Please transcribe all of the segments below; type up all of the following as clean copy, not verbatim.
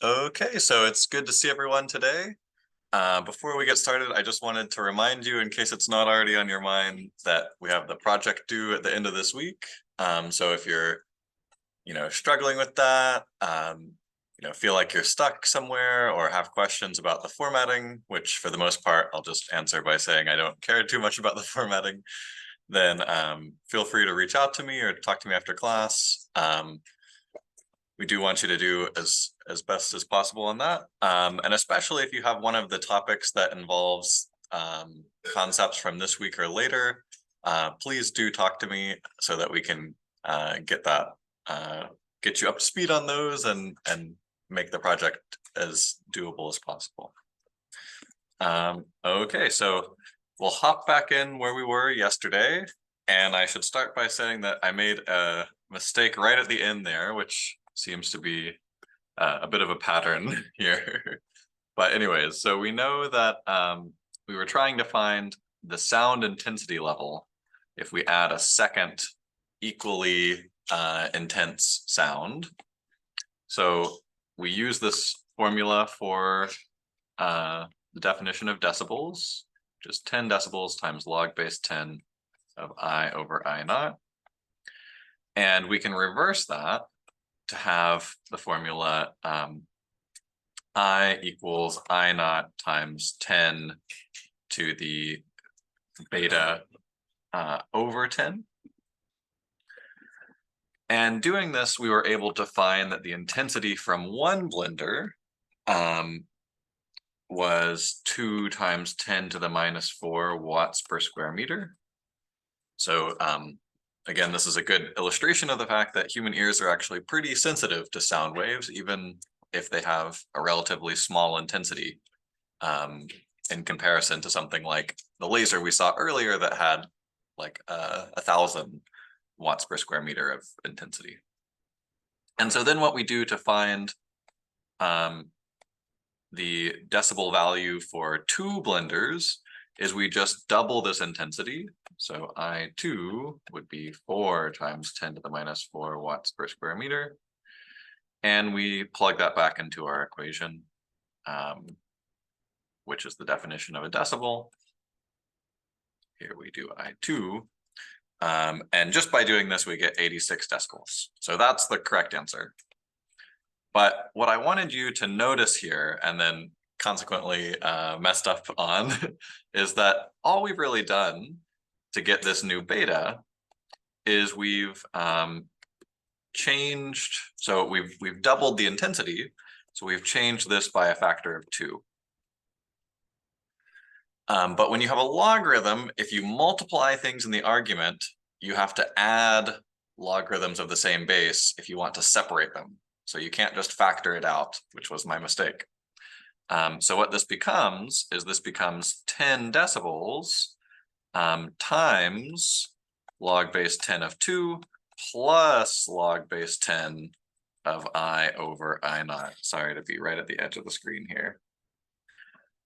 Okay, so it's good to see everyone today. Before we get started, I just wanted to remind you, in case it's not already on your mind, that we have the project due at the end of this week. So if you're, struggling with that, feel like you're stuck somewhere or have questions about the formatting, which for the most part, I'll just answer by saying I don't care too much about the formatting, then feel free to reach out to me or talk to me after class. We do want you to do as best as possible on that. And especially if you have one of the topics that involves concepts from this week or later, please do talk to me so that we can get you up to speed on those and make the project as doable as possible. Okay, so we'll hop back in where we were yesterday. And I should start by saying that I made a mistake right at the end there, which seems to be a bit of a pattern here. But anyways, so we know that we were trying to find the sound intensity level if we add a second equally intense sound. So we use this formula for the definition of decibels, which is 10 decibels times log base 10 of I over I naught. And we can reverse that to have the formula I equals I naught times 10 to the beta over 10. And doing this, we were able to find that the intensity from one blender was 2 times 10 to the minus 4 watts per square meter. So again, this is a good illustration of the fact that human ears are actually pretty sensitive to sound waves, even if they have a relatively small intensity in comparison to something like the laser we saw earlier that had like 1,000 watts per square meter of intensity. And so then what we do to find the decibel value for 2 blenders is we just double this intensity. So I2 would be 4 times 10 to the minus 4 watts per square meter. And we plug that back into our equation, which is the definition of a decibel. Here we do I2. And just by doing this, we get 86 decibels. So that's the correct answer. But what I wanted you to notice here, and then consequently messed up on, is that all we've really done to get this new beta is we've changed, so we've doubled the intensity, so we've changed this by a factor of 2. But when you have a logarithm, if you multiply things in the argument, you have to add logarithms of the same base if you want to separate them. So you can't just factor it out, which was my mistake. So what this becomes is 10 decibels times log base 10 of 2 plus log base 10 of I over I naught. Sorry to be right at the edge of the screen here.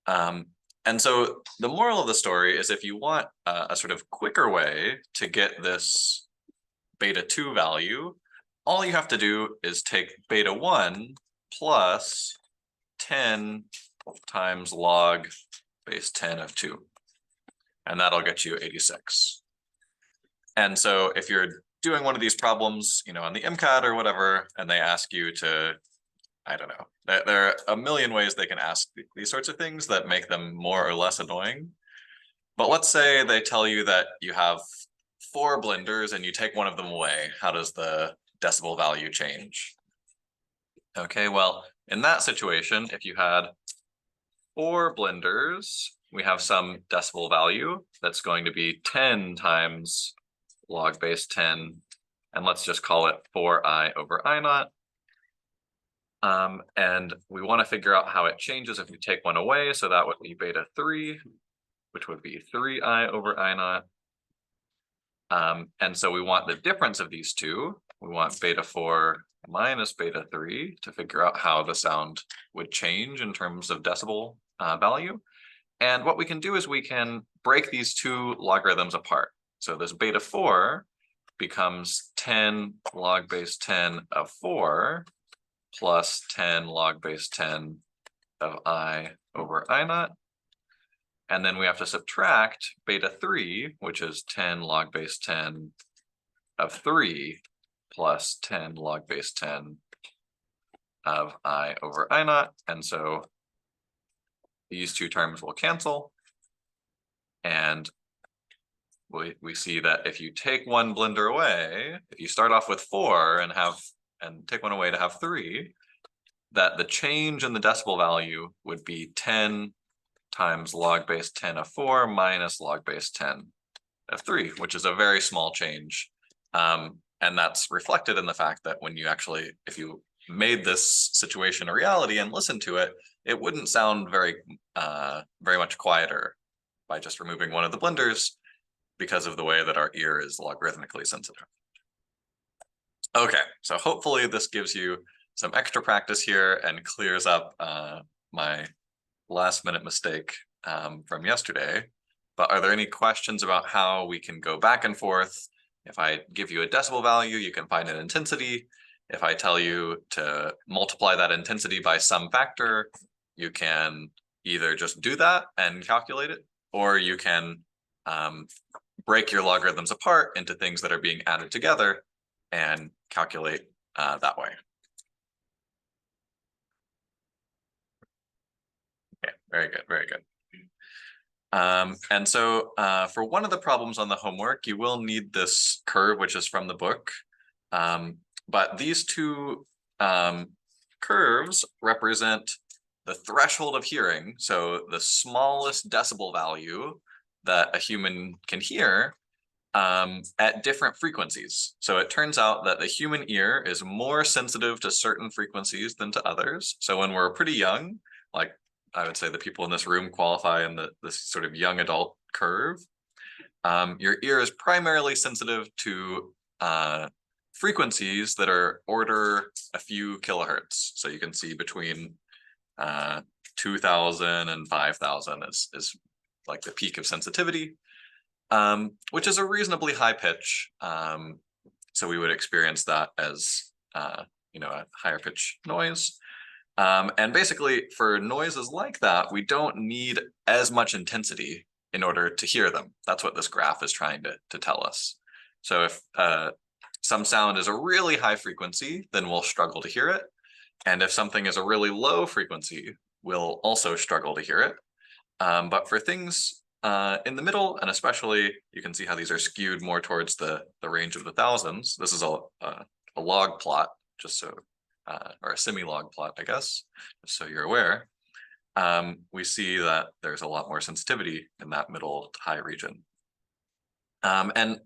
And so the moral of the story is if you want a sort of quicker way to get this beta 2 value, all you have to do is take beta 1 plus 10 times log base 10 of 2. And that'll get you 86. And so if you're doing one of these problems, on the MCAT or whatever, and they ask you to, I don't know, there are a million ways they can ask these sorts of things that make them more or less annoying. But let's say they tell you that you have 4 blenders and you take one of them away. How does the decibel value change? Okay, well, in that situation, if you had 4 blenders, we have some decibel value that's going to be 10 times log base 10, and let's just call it 4I over I naught. And we want to figure out how it changes if we take one away, so that would be beta 3, which would be 3I over I naught. And so we want the difference of these two. We want beta 4 minus beta 3 to figure out how the sound would change in terms of decibel value. And what we can do is we can break these two logarithms apart. So this beta 4 becomes 10 log base 10 of 4 plus 10 log base 10 of I over I naught. And then we have to subtract beta 3, which is 10 log base 10 of 3 plus 10 log base 10 of I over I naught. And so these two terms will cancel. And we see that if you take one blender away, if you start off with 4 and take one away to have 3, that the change in the decibel value would be 10 times log base 10 of 4 minus log base 10 of 3, which is a very small change. And that's reflected in the fact that when you actually, if you made this situation a reality and listened to it, it wouldn't sound very much quieter by just removing one of the blenders because of the way that our ear is logarithmically sensitive. Okay, so hopefully this gives you some extra practice here and clears up my last minute mistake from yesterday. But are there any questions about how we can go back and forth? If I give you a decibel value, you can find an intensity. If I tell you to multiply that intensity by some factor, you can either just do that and calculate it, or you can break your logarithms apart into things that are being added together and calculate that way. Okay, very good, very good. And so for one of the problems on the homework, you will need this curve, which is from the book. But these two curves represent the threshold of hearing. So the smallest decibel value that a human can hear at different frequencies. So it turns out that the human ear is more sensitive to certain frequencies than to others. So when we're pretty young, like I would say the people in this room qualify in this sort of young adult curve, your ear is primarily sensitive to frequencies that are order a few kilohertz. So you can see between 2000 and 5000 is like the peak of sensitivity, which is a reasonably high pitch. So we would experience that as a higher pitch noise. And basically for noises like that, we don't need as much intensity in order to hear them. That's what this graph is trying to tell us. So if some sound is a really high frequency, then we'll struggle to hear it. And if something is a really low frequency, we'll also struggle to hear it. But for things in the middle, and especially you can see how these are skewed more towards the range of the thousands. This is a log plot, just so, or a semi-log plot, I guess, just so you're aware. We see that there's a lot more sensitivity in that middle to high region. And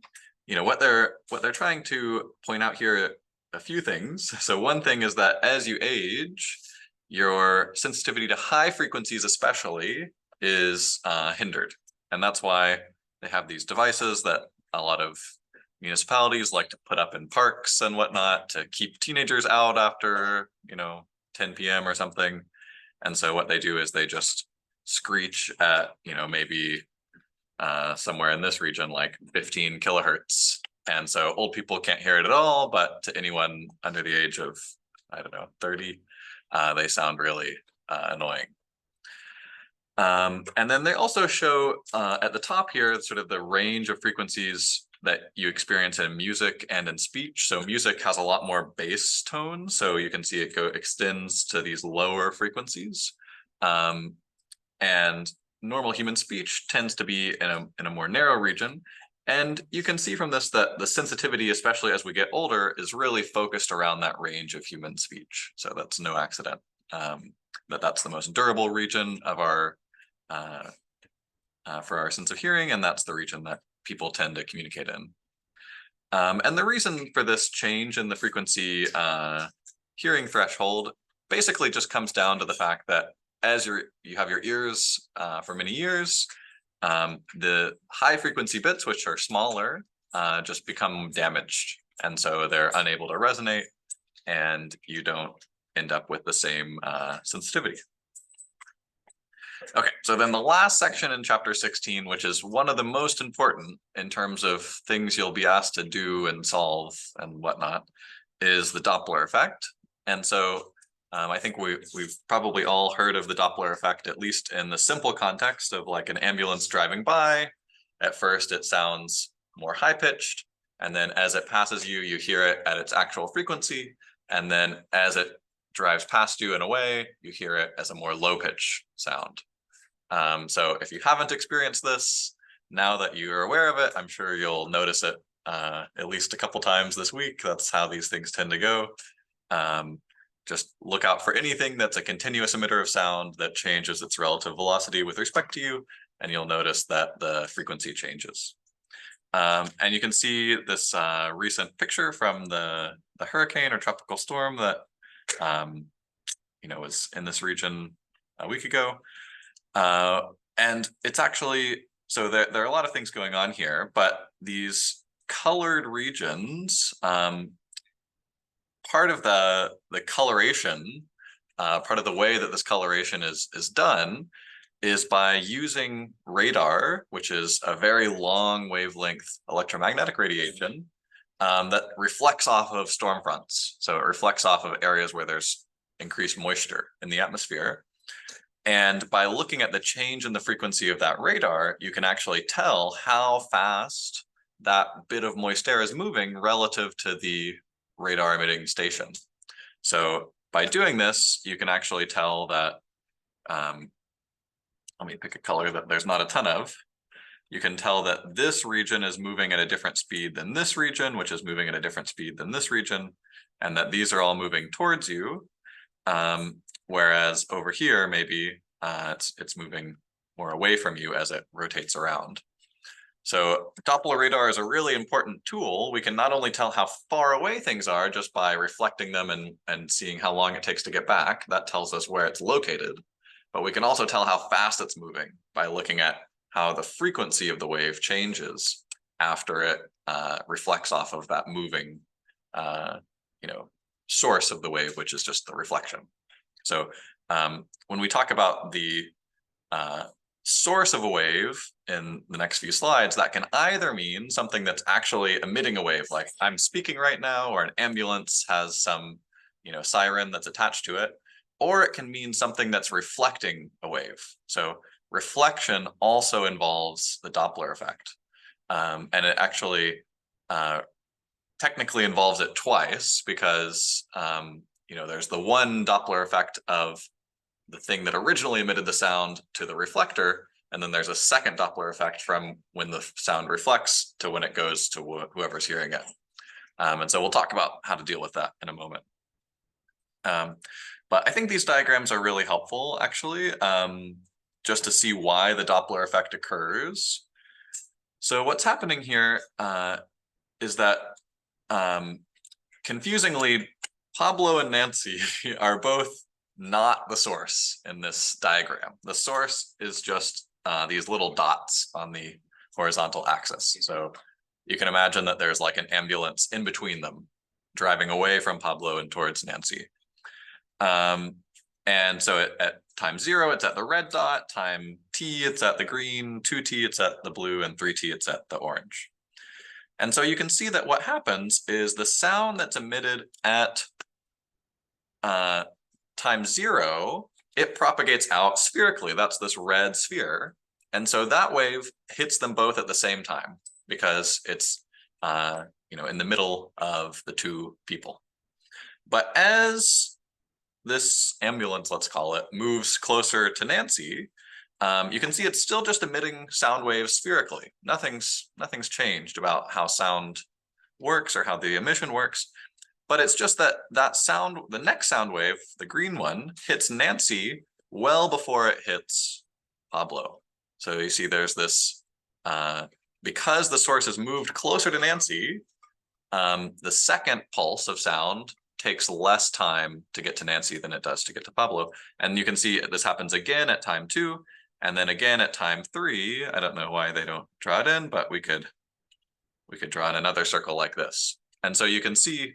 what they're trying to point out here, a few things. So one thing is that as you age, your sensitivity to high frequencies especially is hindered. And that's why they have these devices that a lot of municipalities like to put up in parks and whatnot to keep teenagers out after 10 p.m. or something. And so what they do is they just screech at maybe somewhere in this region like 15 kilohertz. And so old people can't hear it at all, but to anyone under the age of, I don't know, 30, they sound really annoying. And then they also show at the top here sort of the range of frequencies that you experience in music and in speech. So music has a lot more bass tone, so you can see it extends to these lower frequencies. And normal human speech tends to be in a more narrow region. And you can see from this that the sensitivity, especially as we get older, is really focused around that range of human speech. So that's no accident. That's the most durable region of our for our sense of hearing, and that's the region that people tend to communicate in. And the reason for this change in the frequency hearing threshold basically just comes down to the fact that as you have your ears for many years, the high frequency bits, which are smaller, just become damaged. And so they're unable to resonate and you don't end up with the same sensitivity. Okay, so then the last section in chapter 16, which is one of the most important in terms of things you'll be asked to do and solve and whatnot, is the Doppler effect. And so I think we've probably all heard of the Doppler effect, at least in the simple context of like an ambulance driving by. At first, it sounds more high-pitched, and then as it passes you, you hear it at its actual frequency, and then as it drives past you and away, you hear it as a more low-pitch sound. So if you haven't experienced this, now that you're aware of it, I'm sure you'll notice it at least a couple times this week. That's how these things tend to go. Just look out for anything that's a continuous emitter of sound that changes its relative velocity with respect to you, and you'll notice that the frequency changes. And you can see this recent picture from the hurricane or tropical storm that was in this region a week ago. And it's actually, so there are a lot of things going on here, but these colored regions, part of the coloration, part of the way that this coloration is done is by using radar, which is a very long wavelength electromagnetic radiation that reflects off of storm fronts. So it reflects off of areas where there's increased moisture in the atmosphere. And by looking at the change in the frequency of that radar, you can actually tell how fast that bit of moist air is moving relative to the radar emitting station. So by doing this, you can actually tell that, let me pick a color that there's not a ton of. You can tell that this region is moving at a different speed than this region, which is moving at a different speed than this region, and that these are all moving towards you. Whereas over here, maybe it's moving more away from you as it rotates around. So Doppler radar is a really important tool. We can not only tell how far away things are just by reflecting them and seeing how long it takes to get back. That tells us where it's located. But we can also tell how fast it's moving by looking at how the frequency of the wave changes after it reflects off of that moving source of the wave, which is just the reflection. So when we talk about the source of a wave in the next few slides, that can either mean something that's actually emitting a wave, like I'm speaking right now, or an ambulance has some siren that's attached to it, or it can mean something that's reflecting a wave. So reflection also involves the Doppler effect, and it actually technically involves it twice because there's the one Doppler effect of the thing that originally emitted the sound to the reflector, and then there's a second Doppler effect from when the sound reflects to when it goes to whoever's hearing it. And so we'll talk about how to deal with that in a moment. But I think these diagrams are really helpful, actually, just to see why the Doppler effect occurs. So what's happening here is that, confusingly, Pablo and Nancy are both not the source in this diagram. The source is just these little dots on the horizontal axis. So you can imagine that there's like an ambulance in between them, driving away from Pablo and towards Nancy. And so at time 0, it's at the red dot, time t, it's at the green, 2t, it's at the blue, and 3t, it's at the orange. And so you can see that what happens is the sound that's emitted at time 0, it propagates out spherically. That's this red sphere. And so that wave hits them both at the same time because it's in the middle of the two people. But as this ambulance, let's call it, moves closer to Nancy, you can see it's still just emitting sound waves spherically. Nothing's changed about how sound works or how the emission works. But it's just that sound, the next sound wave, the green one, hits Nancy well before it hits Pablo. So you see there's this, because the source has moved closer to Nancy, the second pulse of sound takes less time to get to Nancy than it does to get to Pablo. And you can see this happens again at time 2, and then again at time 3. I don't know why they don't draw it in, but we could we could draw in another circle like this. And so you can see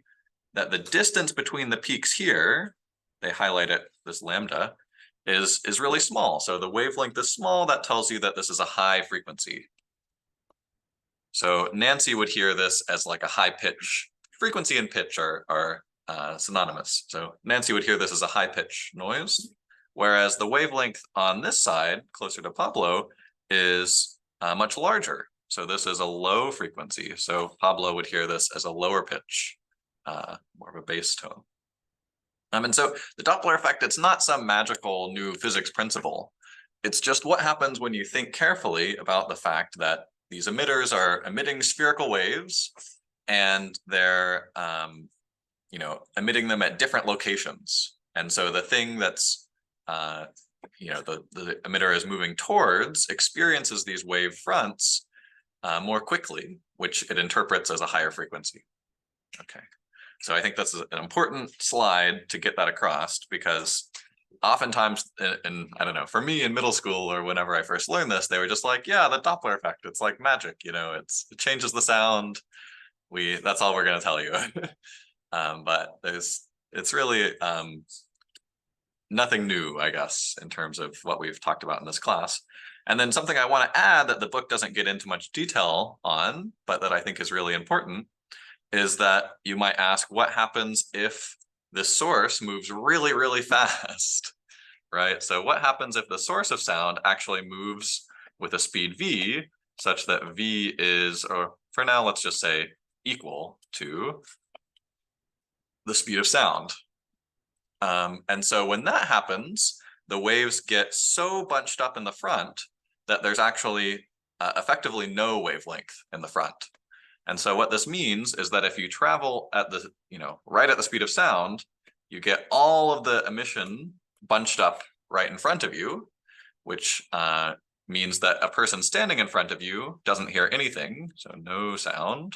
that the distance between the peaks here, they highlight it, this lambda, is really small. So the wavelength is small. That tells you that this is a high frequency. So Nancy would hear this as like a high pitch. Frequency and pitch are synonymous. So Nancy would hear this as a high pitch noise, whereas the wavelength on this side, closer to Pablo, is much larger. So this is a low frequency. So Pablo would hear this as a lower pitch, more of a bass tone. And so the Doppler effect, it's not some magical new physics principle. It's just what happens when you think carefully about the fact that these emitters are emitting spherical waves, and they're emitting them at different locations. And so the thing that's the emitter is moving towards experiences these wave fronts more quickly, which it interprets as a higher frequency. Okay. So I think that's an important slide to get that across, because oftentimes, and I don't know, for me in middle school or whenever I first learned this, they were just like, yeah, the Doppler effect, it's like magic, it changes the sound. That's all we're going to tell you. But it's really nothing new, I guess, in terms of what we've talked about in this class. And then something I want to add that the book doesn't get into much detail on, but that I think is really important, is that you might ask, what happens if the source moves really, really fast, right? So what happens if the source of sound actually moves with a speed v, such that v is, or for now, let's just say equal to the speed of sound. And so when that happens, the waves get so bunched up in the front that there's actually effectively no wavelength in the front. And so what this means is that if you travel at the, right at the speed of sound, you get all of the emission bunched up right in front of you, which means that a person standing in front of you doesn't hear anything, so no sound.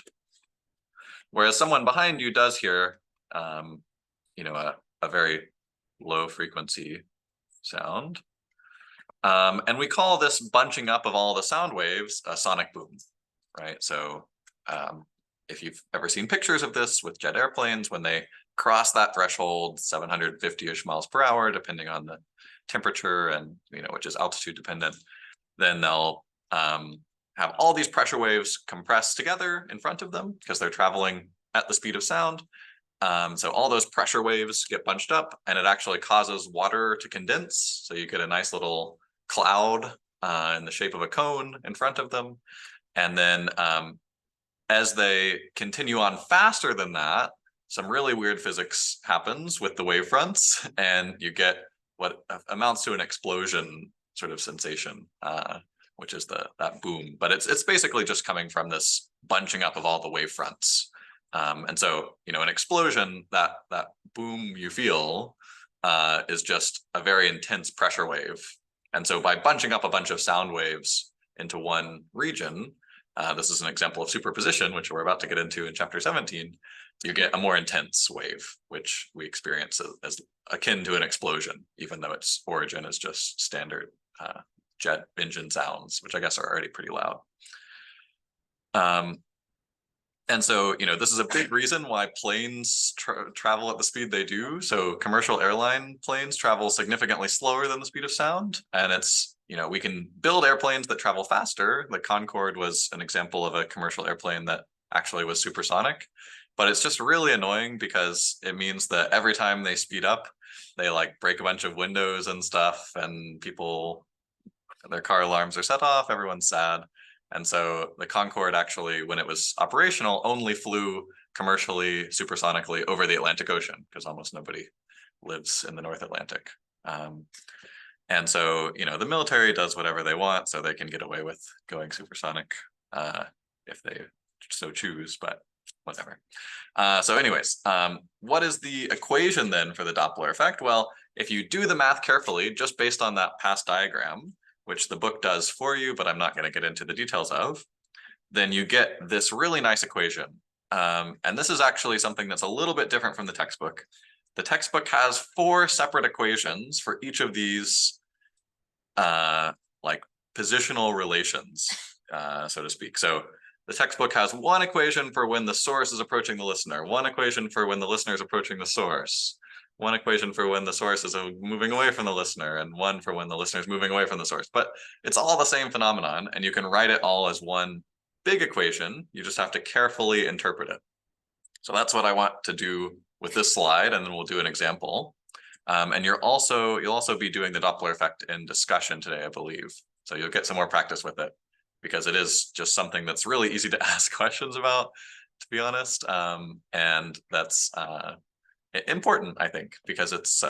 Whereas someone behind you does hear, a very low frequency sound. And we call this bunching up of all the sound waves a sonic boom, right? So if you've ever seen pictures of this with jet airplanes, when they cross that threshold, 750-ish miles per hour, depending on the temperature and, which is altitude dependent, then they'll have all these pressure waves compressed together in front of them because they're traveling at the speed of sound. So all those pressure waves get bunched up, and it actually causes water to condense. So you get a nice little cloud in the shape of a cone in front of them. And then as they continue on faster than that, some really weird physics happens with the wave fronts, and you get what amounts to an explosion sort of sensation, which is that boom. But it's basically just coming from this bunching up of all the wave fronts. And so, an explosion, that boom you feel is just a very intense pressure wave. And so by bunching up a bunch of sound waves into one region, this is an example of superposition, which we're about to get into in chapter 17, you get a more intense wave, which we experience as akin to an explosion, even though its origin is just standard jet engine sounds, which I guess are already pretty loud. And so, this is a big reason why planes travel at the speed they do. So commercial airline planes travel significantly slower than the speed of sound. And it's, we can build airplanes that travel faster. The Concorde was an example of a commercial airplane that actually was supersonic. But it's just really annoying because it means that every time they speed up, they break a bunch of windows and stuff, and their car alarms are set off, everyone's sad. And so the Concorde actually, when it was operational, only flew commercially, supersonically over the Atlantic Ocean, because almost nobody lives in the North Atlantic. And so, the military does whatever they want, so they can get away with going supersonic if they so choose, but whatever. So anyways, what is the equation then for the Doppler effect? Well, if you do the math carefully, just based on that past diagram, which the book does for you, but I'm not going to get into the details of, then you get this really nice equation. And this is actually something that's a little bit different from the textbook. The textbook has 4 separate equations for each of these positional relations, so to speak. So the textbook has one equation for when the source is approaching the listener, one equation for when the listener is approaching the source, one equation for when the source is moving away from the listener, and one for when the listener is moving away from the source. But it's all the same phenomenon, and you can write it all as one big equation. You just have to carefully interpret it. So that's what I want to do with this slide, and then we'll do an example. And you'll also be doing the Doppler effect in discussion today, I believe. So you'll get some more practice with it, because it is just something that's really easy to ask questions about, to be honest. And that's important, I think, because it's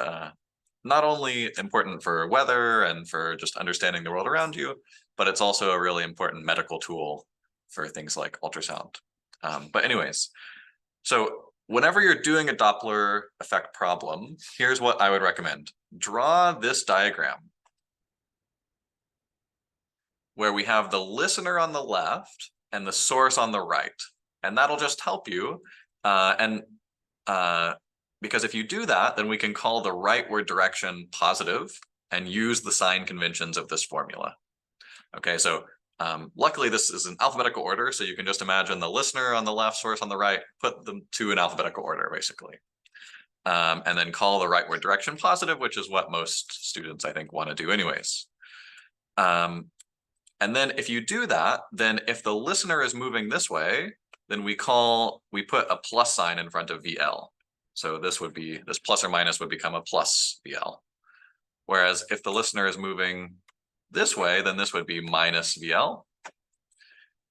not only important for weather and for just understanding the world around you, but it's also a really important medical tool for things like ultrasound. But anyways, so whenever you're doing a Doppler effect problem, here's what I would recommend. Draw this diagram where we have the listener on the left and the source on the right. And that'll just help you. Because if you do that, then we can call the rightward direction positive and use the sign conventions of this formula. Okay, so luckily this is in alphabetical order, so you can just imagine the listener on the left, source on the right, put them to in alphabetical order, basically. And then call the rightward direction positive, which is what most students, I think, want to do anyways. And then if you do that, then if the listener is moving this way, then we put a plus sign in front of VL. So this plus or minus would become a plus VL. Whereas if the listener is moving this way, then this would be minus VL.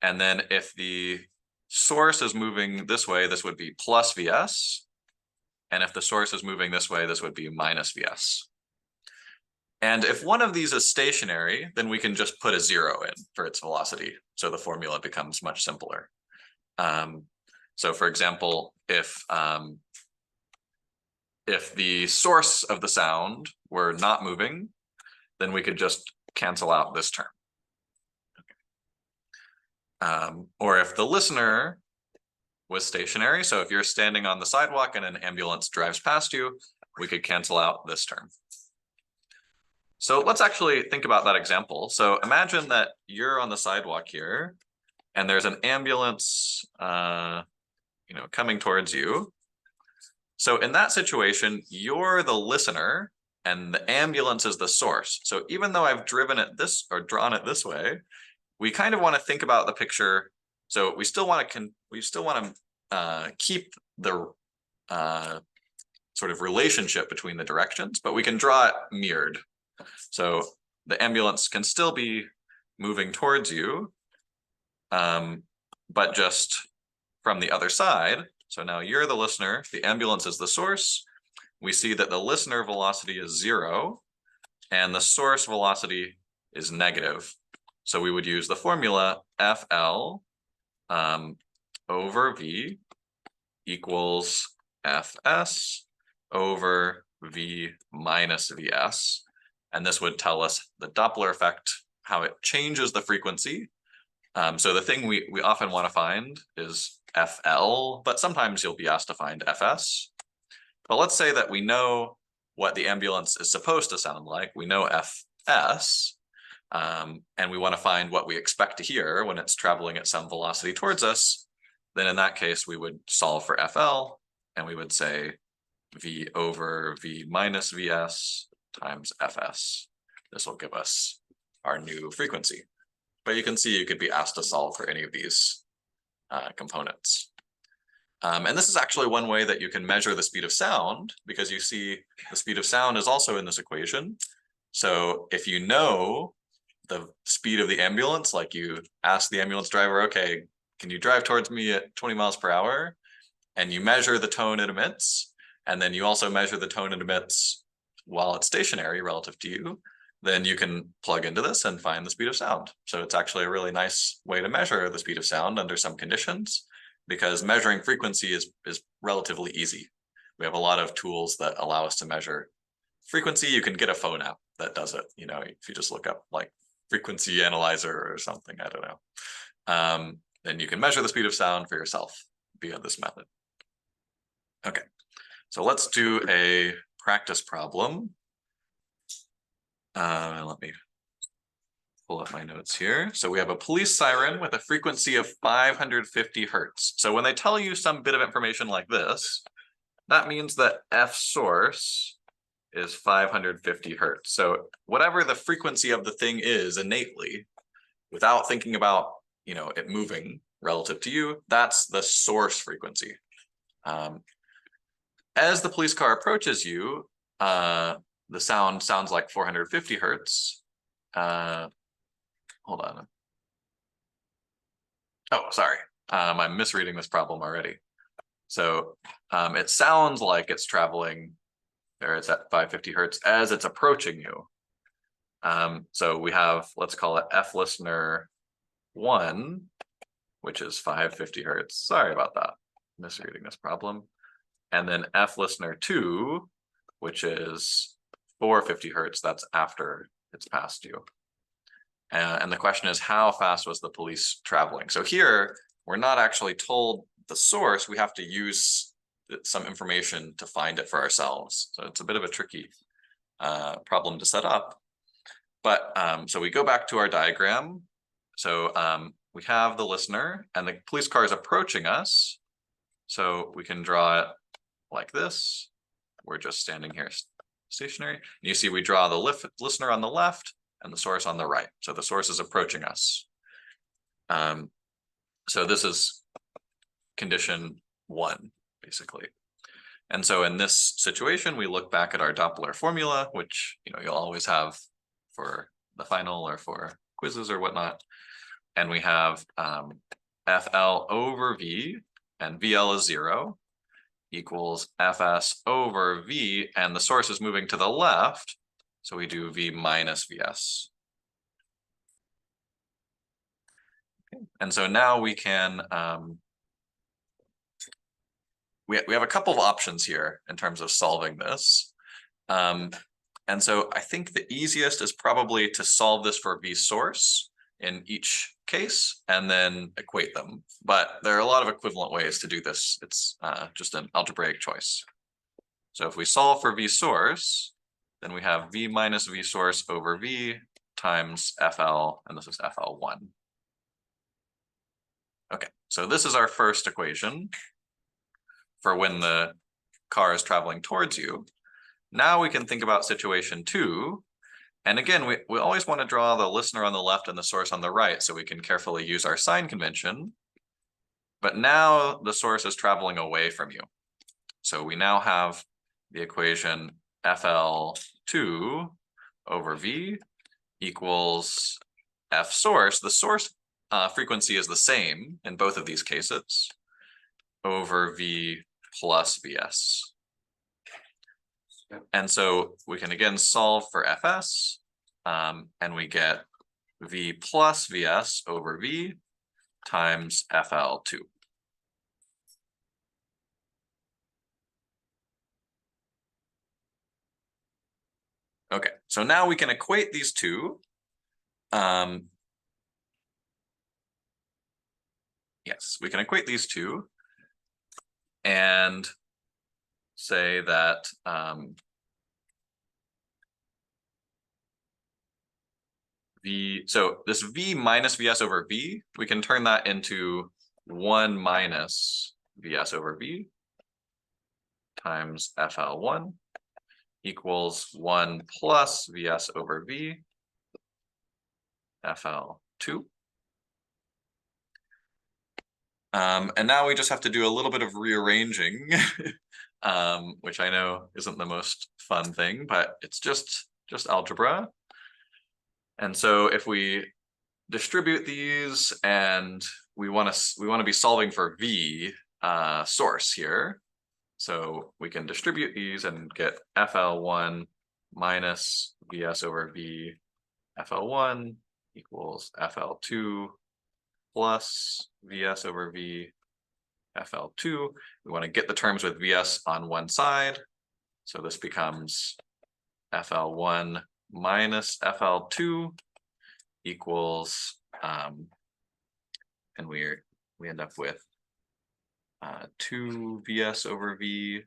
And then if the source is moving this way, this would be plus VS. And if the source is moving this way, this would be minus VS. And if one of these is stationary, then we can just put a 0 in for its velocity. So the formula becomes much simpler. So for example, if the source of the sound were not moving, then we could just cancel out this term. Okay. Or if the listener was stationary, so if you're standing on the sidewalk and an ambulance drives past you, we could cancel out this term. So let's actually think about that example. So imagine that you're on the sidewalk here, and there's an ambulance, coming towards you. So in that situation, you're the listener, and the ambulance is the source. So even though I've driven it this or drawn it this way, we kind of want to think about the picture. So we still want to keep the sort of relationship between the directions, but we can draw it mirrored. So the ambulance can still be moving towards you, but just from the other side. So now you're the listener, the ambulance is the source. We see that the listener velocity is 0 and the source velocity is negative. So we would use the formula FL over V equals FS over V minus VS. And this would tell us the Doppler effect, how it changes the frequency. So the thing we often want to find is FL, but sometimes you'll be asked to find FS. But let's say that we know what the ambulance is supposed to sound like. We know FS, and we want to find what we expect to hear when it's traveling at some velocity towards us. Then in that case, we would solve for FL, and we would say V over V minus VS times FS. This will give us our new frequency. But you can see you could be asked to solve for any of these components. And this is actually one way that you can measure the speed of sound, because you see the speed of sound is also in this equation. So if you know the speed of the ambulance, like you ask the ambulance driver, okay, can you drive towards me at 20 miles per hour? And you measure the tone it emits, and then you also measure the tone it emits while it's stationary relative to you, then you can plug into this and find the speed of sound. So it's actually a really nice way to measure the speed of sound under some conditions, because measuring frequency is relatively easy. We have a lot of tools that allow us to measure frequency. You can get a phone app that does it. If you just look up like frequency analyzer or something, I don't know. Then you can measure the speed of sound for yourself via this method. Okay, so let's do a practice problem. Let me pull up my notes here. So we have a police siren with a frequency of 550 hertz. So when they tell you some bit of information like this, that means that F source is 550 hertz. So whatever the frequency of the thing is innately, without thinking about, it moving relative to you, that's the source frequency. As the police car approaches you, the sound sounds like 450 hertz. Hold on. Oh, sorry. I'm misreading this problem already. So it sounds like it's traveling, there it's at 550 hertz as it's approaching you. So we have, let's call it F listener 1, which is 550 hertz. Sorry about that. Misreading this problem. And then F listener 2, which is 450 hertz. That's after it's passed you. And the question is, how fast was the police traveling? So here, we're not actually told the source. We have to use some information to find it for ourselves. So it's a bit of a tricky problem to set up. But so we go back to our diagram. So we have the listener and the police car is approaching us. So we can draw it like this. We're just standing here stationary. And you see we draw the listener on the left and the source on the right. So the source is approaching us. So this is condition 1, basically. And so in this situation, we look back at our Doppler formula, which you'll always have for the final or for quizzes or whatnot. And we have FL over V, and VL is 0, equals FS over V, and the source is moving to the left. So we do V minus VS. Okay. And so now we can, we have a couple of options here in terms of solving this. And so I think the easiest is probably to solve this for V source in each case and then equate them. But there are a lot of equivalent ways to do this. It's just an algebraic choice. So if we solve for V source, then we have V minus V source over V times FL, and this is FL1. Okay, so this is our first equation for when the car is traveling towards you. Now we can think about situation 2. And again, we always want to draw the listener on the left and the source on the right so we can carefully use our sign convention. But now the source is traveling away from you. So we now have the equation FL2 over V equals F source. The source frequency is the same in both of these cases, over V plus VS. And so we can again solve for FS, and we get V plus VS over V times FL2. Okay, so now we can equate these two. Yes, we can equate these two and say that so this V minus VS over V, we can turn that into 1 minus VS over V times FL1 equals 1 plus VS over V FL2. And now we just have to do a little bit of rearranging, which I know isn't the most fun thing, but it's just algebra. And so if we distribute these, and we want to be solving for V source here, so we can distribute these and get FL1 minus VS over V FL1 equals FL2 plus VS over V FL2. We want to get the terms with VS on one side. So this becomes FL1 minus FL2 equals, and we end up with 2 VS over V.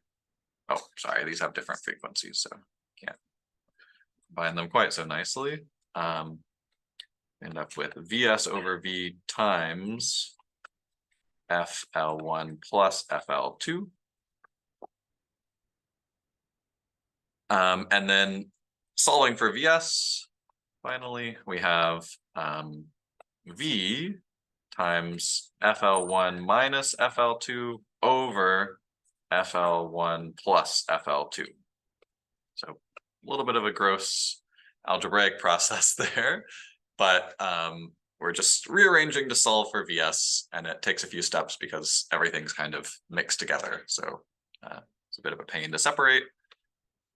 Oh, sorry, these have different frequencies, so can't combine them quite so nicely. end up with Vs over V times FL1 plus FL2. And then solving for Vs, finally, we have V times FL1 minus FL2 over FL1 plus FL2. So a little bit of a gross algebraic process there, but we're just rearranging to solve for Vs, and it takes a few steps because everything's kind of mixed together. So it's a bit of a pain to separate.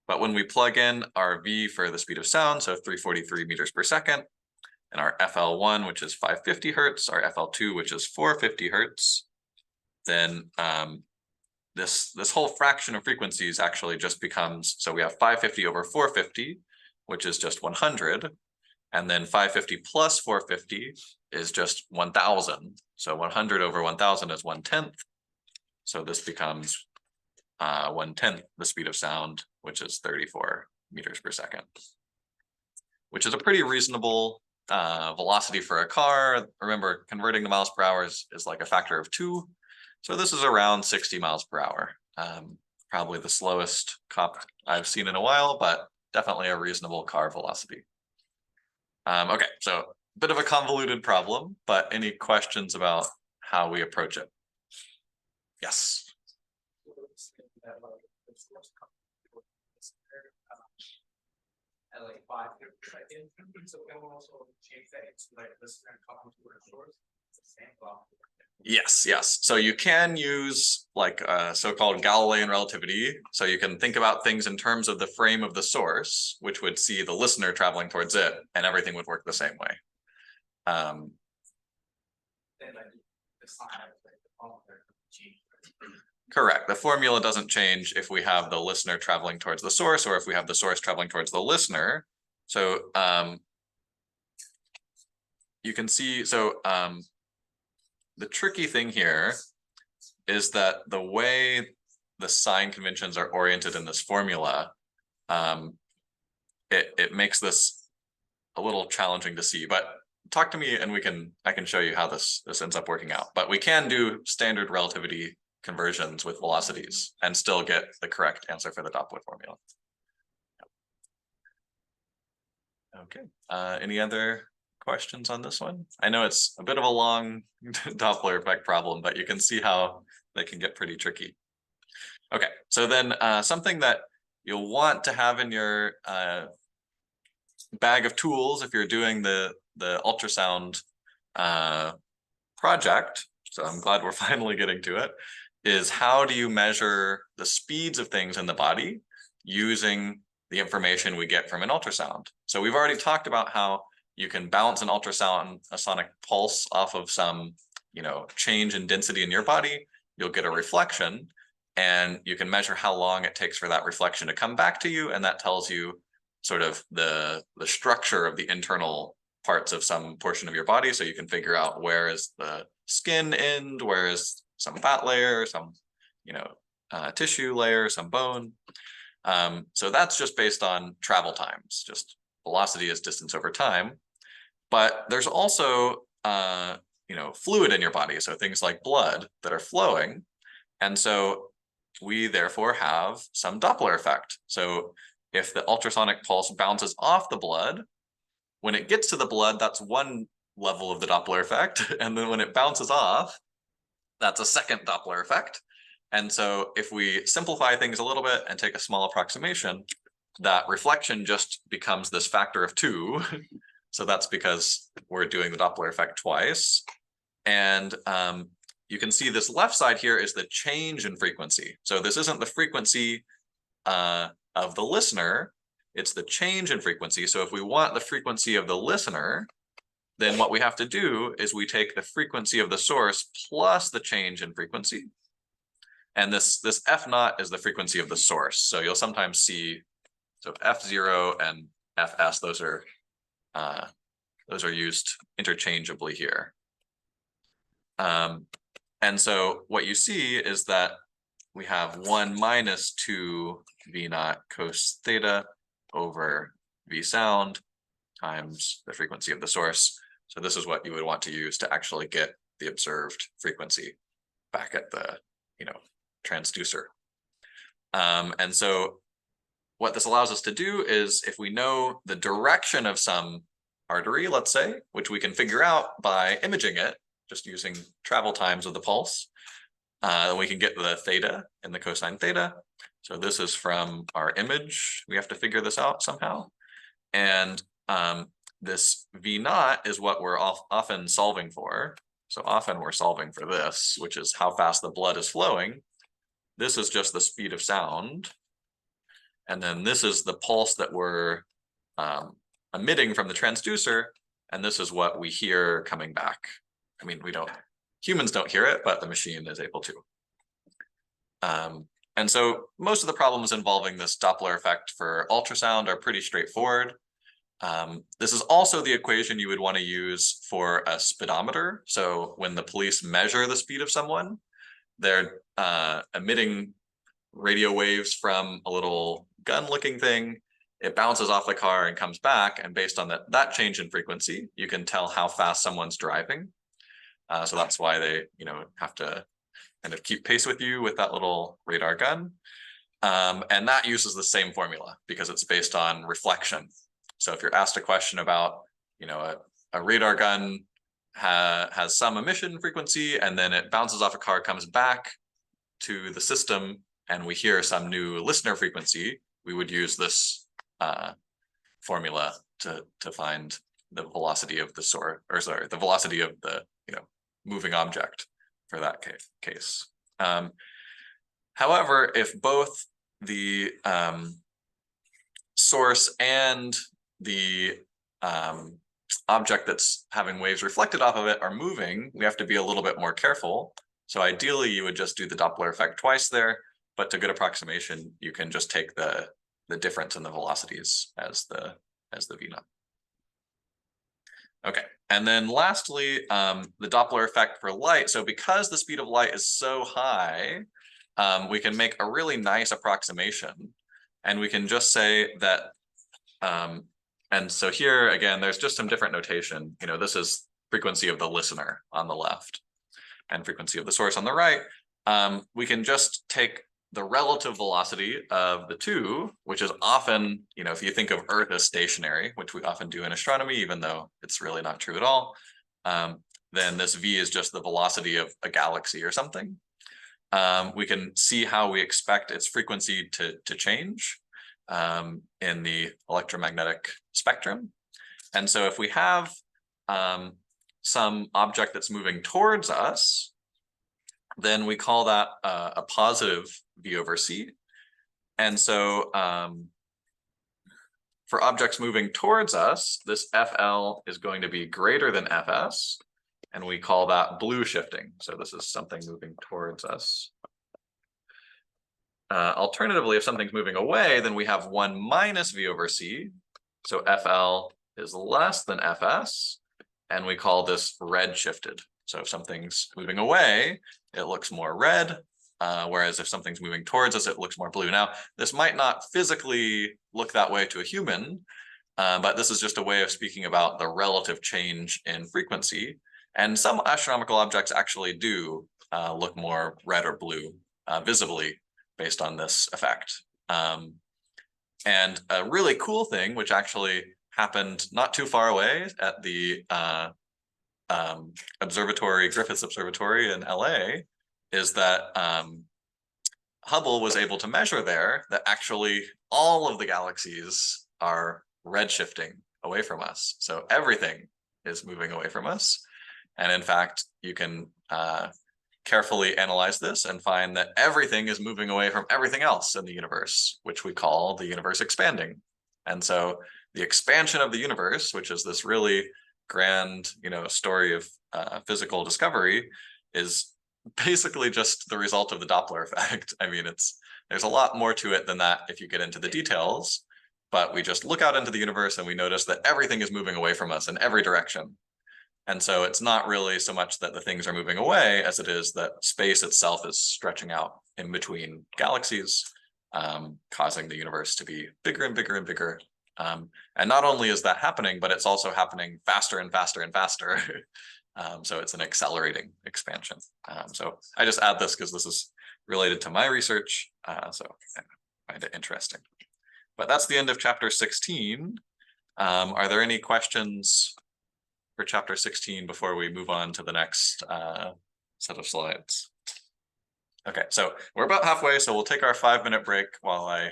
But when we plug in our V for the speed of sound, so 343 meters per second, and our FL1, which is 550 hertz, our FL2, which is 450 hertz, then this whole fraction of frequencies actually just becomes, so we have 550 over 450, which is just 100, and then 550 plus 450 is just 1000. So 100 over 1000 is 1/10. So this becomes 1/10 the speed of sound, which is 34 meters per second, which is a pretty reasonable velocity for a car. Remember, converting to miles per hour is like a factor of 2. So this is around 60 miles per hour. Probably the slowest cop I've seen in a while, but definitely a reasonable car velocity. Okay, so a bit of a convoluted problem, but any questions about how we approach it? Yes. At like 5 seconds, so we can also change that into like listener talking to our source. It's the same block. Yes. So you can use like so-called Galilean relativity. So you can think about things in terms of the frame of the source, which would see the listener traveling towards it, and everything would work the same way. Then like the sign like the formula change. Correct. The formula doesn't change if we have the listener traveling towards the source or if we have the source traveling towards the listener. So you can see, so the tricky thing here is that the way the sign conventions are oriented in this formula, it makes this a little challenging to see, but talk to me and I can show you how this ends up working out. But we can do standard relativity conversions with velocities and still get the correct answer for the Doppler formula. Okay, any other questions on this one? I know it's a bit of a long Doppler effect problem, but you can see how they can get pretty tricky. Okay, so then something that you'll want to have in your bag of tools if you're doing the ultrasound project, so I'm glad we're finally getting to it, is how do you measure the speeds of things in the body using the information we get from an ultrasound? So we've already talked about how you can bounce an ultrasound, a sonic pulse off of some, change in density in your body. You'll get a reflection, and you can measure how long it takes for that reflection to come back to you, and that tells you sort of the structure of the internal parts of some portion of your body. So you can figure out where is the skin end, where is some fat layer, some tissue layer, some bone. So that's just based on travel times. Just velocity is distance over time. But there's also fluid in your body, so things like blood that are flowing, and so we therefore have some Doppler effect. So if the ultrasonic pulse bounces off the blood, when it gets to the blood, that's one level of the Doppler effect, and then when it bounces off, that's a second Doppler effect. And so if we simplify things a little bit and take a small approximation, that reflection just becomes this factor of 2. So that's because we're doing the Doppler effect twice. And you can see this left side here is the change in frequency. So this isn't the frequency of the listener, it's the change in frequency. So if we want the frequency of the listener, then what we have to do is we take the frequency of the source plus the change in frequency. And this F0 is the frequency of the source. So you'll sometimes see, so F0 and Fs, those are used interchangeably here. And so what you see is that we have 1 minus 2 V0 cos theta over V sound times the frequency of the source. So this is what you would want to use to actually get the observed frequency back at the, transducer. And so what this allows us to do is, if we know the direction of some artery, let's say, which we can figure out by imaging it, just using travel times of the pulse, then we can get the theta and the cosine theta. So this is from our image. We have to figure this out somehow. And this V naught is what we're often solving for. So often we're solving for this, which is how fast the blood is flowing. This is just the speed of sound. And then this is the pulse that we're emitting from the transducer. And this is what we hear coming back. I mean, humans don't hear it, but the machine is able to. And so most of the problems involving this Doppler effect for ultrasound are pretty straightforward. This is also the equation you would want to use for a speedometer. So when the police measure the speed of someone, they're emitting radio waves from a little gun-looking thing. It bounces off the car and comes back. And based on that change in frequency, you can tell how fast someone's driving. So that's why they, have to kind of keep pace with you with that little radar gun. And that uses the same formula because it's based on reflection. So if you're asked a question about, a radar gun has some emission frequency, and then it bounces off a car, comes back to the system, and we hear some new listener frequency, we would use this formula to find the velocity of the the velocity of the moving object for that case. However, if both the source and the object that's having waves reflected off of it are moving, we have to be a little bit more careful. So ideally, you would just do the Doppler effect twice there, but to good approximation, you can just take the difference in the velocities as the V naught. Okay, and then lastly, the Doppler effect for light. So because the speed of light is so high, we can make a really nice approximation, and we can just say that, and so here again, there's just some different notation. This is frequency of the listener on the left and frequency of the source on the right. We can just take the relative velocity of the two, which is often, if you think of Earth as stationary, which we often do in astronomy, even though it's really not true at all, then this V is just the velocity of a galaxy or something. We can see how we expect its frequency to change in the electromagnetic spectrum. And so if we have some object that's moving towards us, then we call that a positive V over C. And so for objects moving towards us, this FL is going to be greater than FS, and we call that blue shifting. So this is something moving towards us. Alternatively, if something's moving away, then we have 1 minus V over C. So FL is less than FS, and we call this red shifted. So if something's moving away, it looks more red, whereas if something's moving towards us, it looks more blue. Now, this might not physically look that way to a human, but this is just a way of speaking about the relative change in frequency. And some astronomical objects actually do look more red or blue visibly based on this effect. And a really cool thing, which actually happened not too far away at the Griffith Observatory in LA, is that Hubble was able to measure there that actually all of the galaxies are redshifting away from us. So everything is moving away from us. And in fact, you can carefully analyze this and find that everything is moving away from everything else in the universe, which we call the universe expanding. And so the expansion of the universe, which is this really grand, story of physical discovery, is basically just the result of the Doppler effect. I mean, there's a lot more to it than that if you get into the details, but we just look out into the universe and we notice that everything is moving away from us in every direction. And so it's not really so much that the things are moving away as it is that space itself is stretching out in between galaxies, causing the universe to be bigger and bigger and bigger And not only is that happening, but it's also happening faster and faster and faster. So it's an accelerating expansion. So I just add this because this is related to my research. So I find it interesting. But that's the end of chapter 16. Are there any questions for chapter 16 before we move on to the next set of slides? Okay, so we're about halfway, so we'll take our 5-minute break while I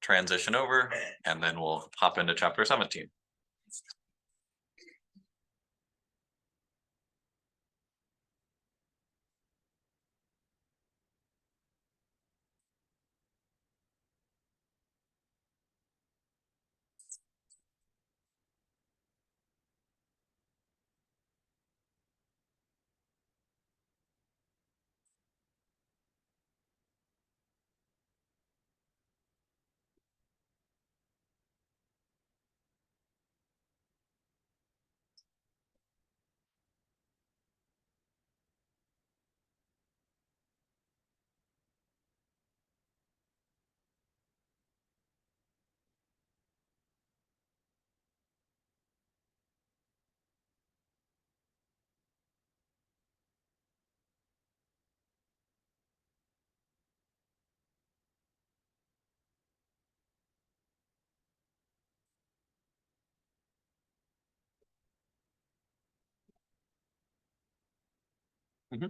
transition over, and then we'll hop into chapter 17. The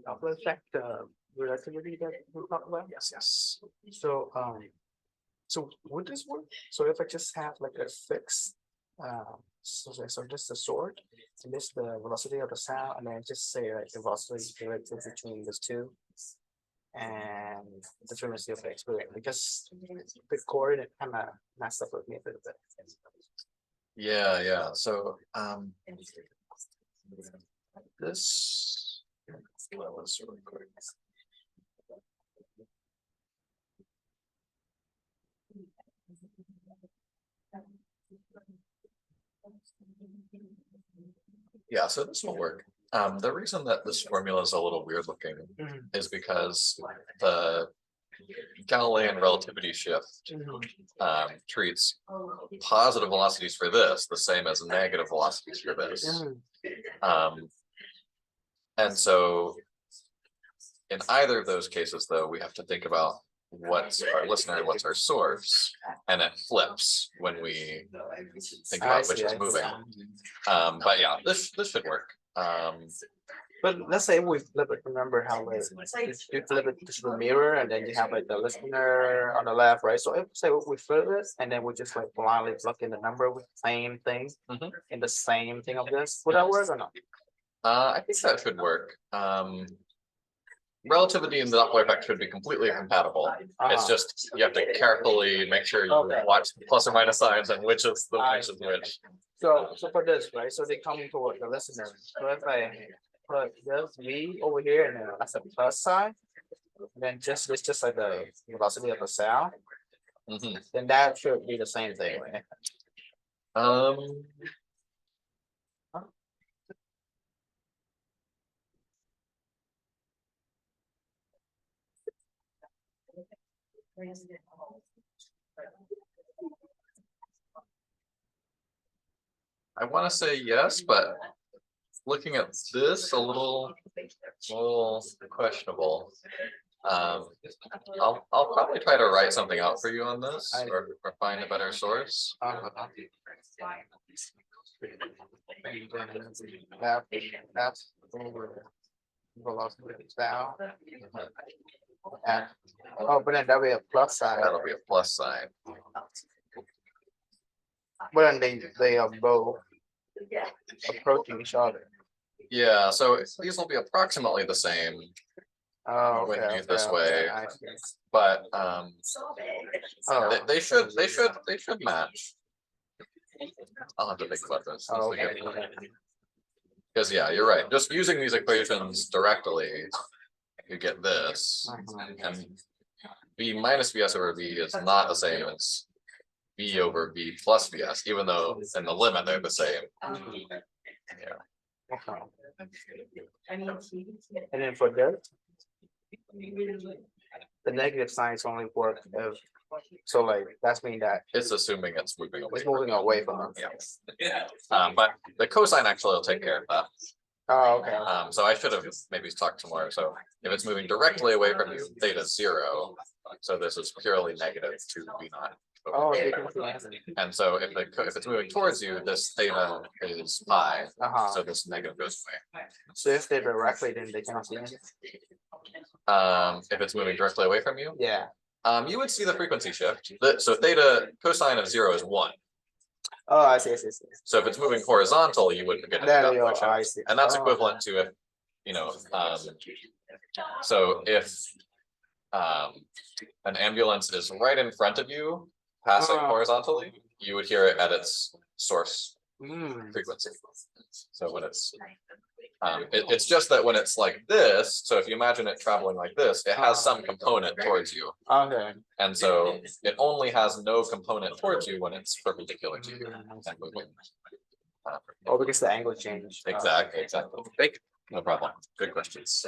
Doppler effect, relativity that we talked about? Yes. So, so would this work? So if I just have like a fixed, so just the sword, and this the velocity of the sound, and then just say like the velocity relative between those two, and the frequency of the experience, because the coordinate kind of messed up with me a little bit. Yeah. So this was really quick. Yeah, so this will work. The reason that this formula is a little weird looking is because the Galilean relativity shift treats positive velocities for this the same as negative velocities for this. And so in either of those cases, though, we have to think about what's our listener and what's our source, and it flips when we think about which is moving. But yeah, this should work. But let's say we flip it, remember how like you flip it to the mirror, and then you have like the listener on the left, right? So if say we flip it, and then we just like blindly plug in the number with the same thing in the same thing of this, would that work or not? I think that should work. Relativity and the Doppler effect should be completely compatible. It's just you have to carefully make sure you watch the plus or minus signs and which is which. So for this, right? So they come toward the listener. So if I put this V over here and then as a plus sign, and then it's just like the velocity of the sound, then that should be the same thing, right? I want to say yes, but looking at this a little questionable. I'll probably try to write something out for you on this, or find a better source. That's over velocity down. And, oh, but then that'll be a plus sign. That'll be a plus sign. But then they are both approaching each other. Yeah, so these will be approximately the same. Oh, when you this way, but they should match. I'll have to think about this. Because yeah, you're right. Just using these equations directly, you get this, and V minus Vs over V is not the same as V over V plus Vs, even though in the limit they're the same. Yeah. Okay. And then for this, the negative signs only work if So like, that's mean that It's assuming it's moving away. it's moving away from us. Yeah. But the cosine actually will take care of that. Oh, okay. So I should have maybe talked tomorrow. So if it's moving directly away from you, theta is 0. So this is purely negative 2v naught. Oh, they can see that. And so if it's moving towards you, this theta is pi. Uh-huh. So this negative goes away. So if they're directly, then they cannot see anything. If it's moving directly away from you, Yeah. you would see the frequency shift. So theta cosine of 0 is 1. Oh, I see. So if it's moving horizontal, you wouldn't get any There depth you go. motion. I see. And that's Oh. equivalent to if, so if an ambulance is right in front of you, passing horizontally, you would hear it at its source frequency. So when it's it's just that when it's like this, so if you imagine it traveling like this, it has some component towards you. Okay. And so it only has no component towards you when it's perpendicular to you and moving. Oh, because the angle changed. Exactly. Thank you. No problem. Good questions.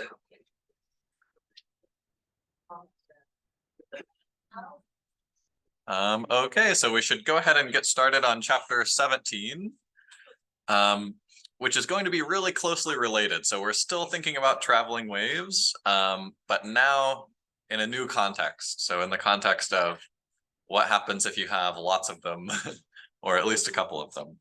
Okay, so we should go ahead and get started on chapter 17. Which is going to be really closely related. So we're still thinking about traveling waves, but now in a new context. So in the context of what happens if you have lots of them, or at least a couple of them.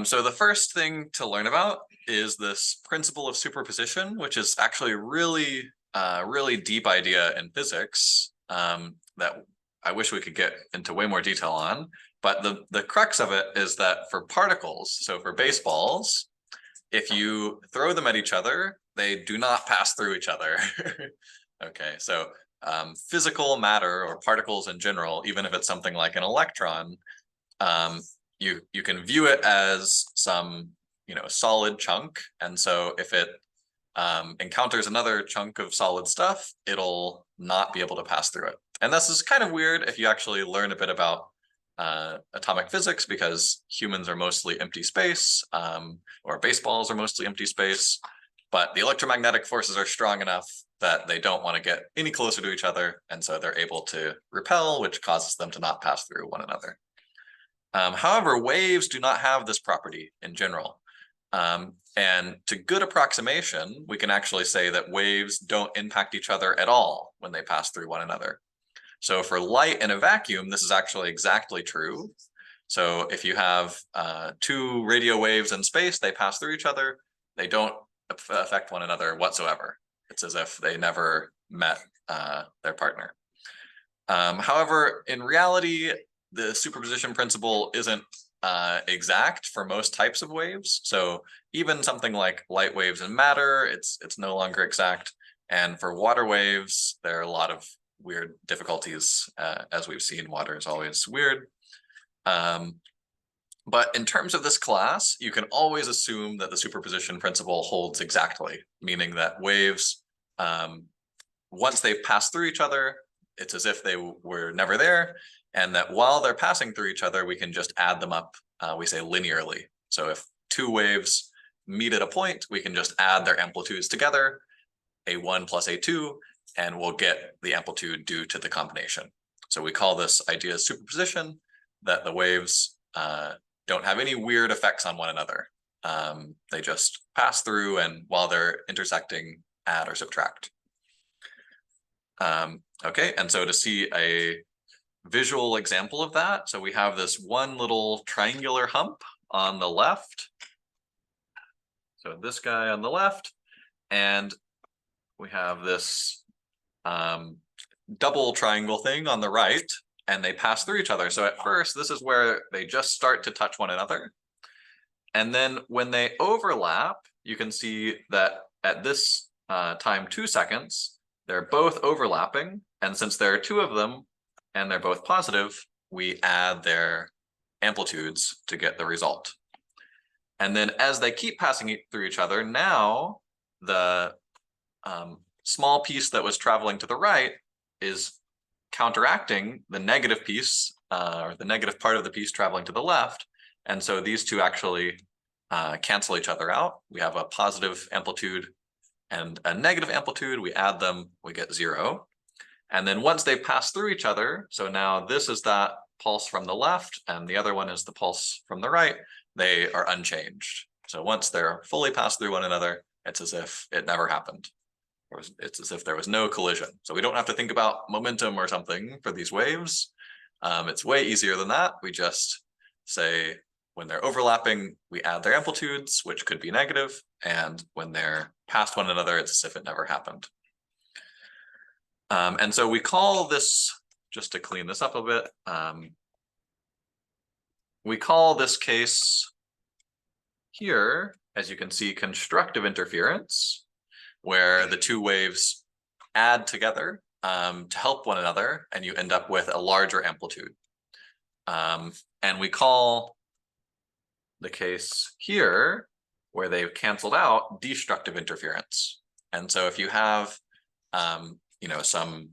So the first thing to learn about is this principle of superposition, which is actually a really deep idea in physics that I wish we could get into way more detail on. But the crux of it is that for particles, so for baseballs, if you throw them at each other, they do not pass through each other. Okay, so physical matter or particles in general, even if it's something like an electron, you can view it as some solid chunk. And so if it encounters another chunk of solid stuff, it'll not be able to pass through it. And this is kind of weird if you actually learn a bit about atomic physics, because humans are mostly empty space, or baseballs are mostly empty space, but the electromagnetic forces are strong enough that they don't want to get any closer to each other, and so they're able to repel, which causes them to not pass through one another. However, waves do not have this property in general. And to good approximation, we can actually say that waves don't impact each other at all when they pass through one another. So for light in a vacuum, this is actually exactly true. So if you have 2 radio waves in space, they pass through each other, they don't affect one another whatsoever. It's as if they never met their partner. However, in reality, the superposition principle isn't exact for most types of waves. So even something like light waves in matter, it's no longer exact. And for water waves, there are a lot of weird difficulties. As we've seen, water is always weird. But in terms of this class, you can always assume that the superposition principle holds exactly, meaning that waves, once they pass through each other, it's as if they were never there, and that while they're passing through each other, we can just add them up, we say linearly. So if 2 waves meet at a point, we can just add their amplitudes together, A1 plus A2, and we'll get the amplitude due to the combination. So we call this idea superposition, that the waves don't have any weird effects on one another. They just pass through, and while they're intersecting, add or subtract. Okay, and so to see a visual example of that, so we have this one little triangular hump on the left. So this guy on the left, and we have this double triangle thing on the right, and they pass through each other. So at first, this is where they just start to touch one another. And then when they overlap, you can see that at this time, 2 seconds, they're both overlapping. And since there are 2 of them and they're both positive, we add their amplitudes to get the result. And then as they keep passing through each other, now the small piece that was traveling to the right is counteracting the negative piece, or the negative part of the piece traveling to the left. And so these 2 actually cancel each other out. We have a positive amplitude and a negative amplitude. We add them, we get 0. And then once they pass through each other, so now this is that pulse from the left and the other one is the pulse from the right, they are unchanged. So once they're fully passed through one another, it's as if it never happened. Or it's as if there was no collision. So we don't have to think about momentum or something for these waves. It's way easier than that. We just say when they're overlapping, we add their amplitudes, which could be negative, and when they're past one another, it's as if it never happened. And so we call this, just to clean this up a bit, we call this case here, as you can see, constructive interference, where the two waves add together to help one another, and you end up with a larger amplitude. And we call the case here, where they've canceled out, destructive interference. And so if you have some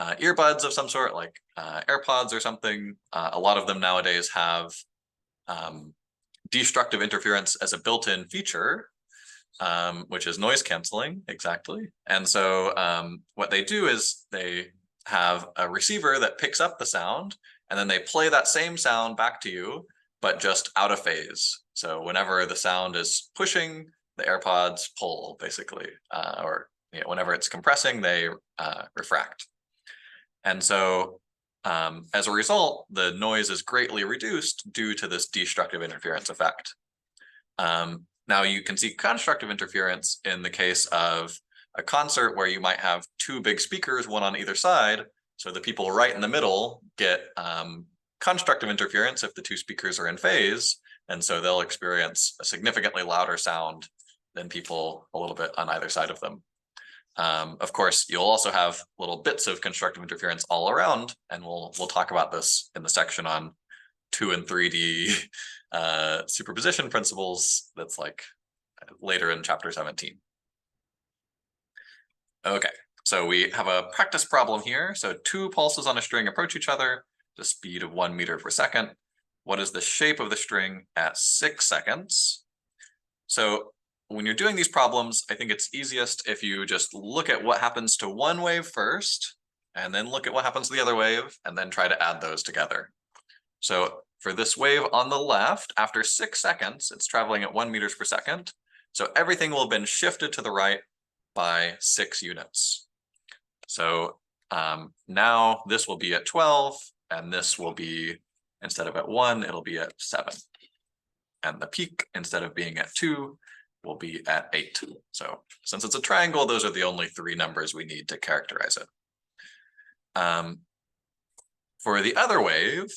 earbuds of some sort, like AirPods or something, a lot of them nowadays have destructive interference as a built-in feature, which is noise canceling, exactly. And so what they do is they have a receiver that picks up the sound, and then they play that same sound back to you, but just out of phase. So whenever the sound is pushing, the AirPods pull, basically, or whenever it's compressing, they refract. And so as a result, the noise is greatly reduced due to this destructive interference effect. Now you can see constructive interference in the case of a concert where you might have two big speakers, one on either side. So the people right in the middle get constructive interference if the two speakers are in phase. And so they'll experience a significantly louder sound than people a little bit on either side of them. Of course, you'll also have little bits of constructive interference all around, and we'll talk about this in the section on 2 and 3D superposition principles. That's like later in chapter 17. Okay, so we have a practice problem here. So two pulses on a string approach each other, the speed of 1 meter per second. What is the shape of the string at 6 seconds? So when you're doing these problems, I think it's easiest if you just look at what happens to one wave first, and then look at what happens to the other wave, and then try to add those together. So for this wave on the left, after 6 seconds, it's traveling at 1 meters per second. So everything will have been shifted to the right by 6 units. So now this will be at 12, and this will be, instead of at 1, it'll be at 7. And the peak, instead of being at 2, will be at 8. So since it's a triangle, those are the only 3 numbers we need to characterize it. For the other wave,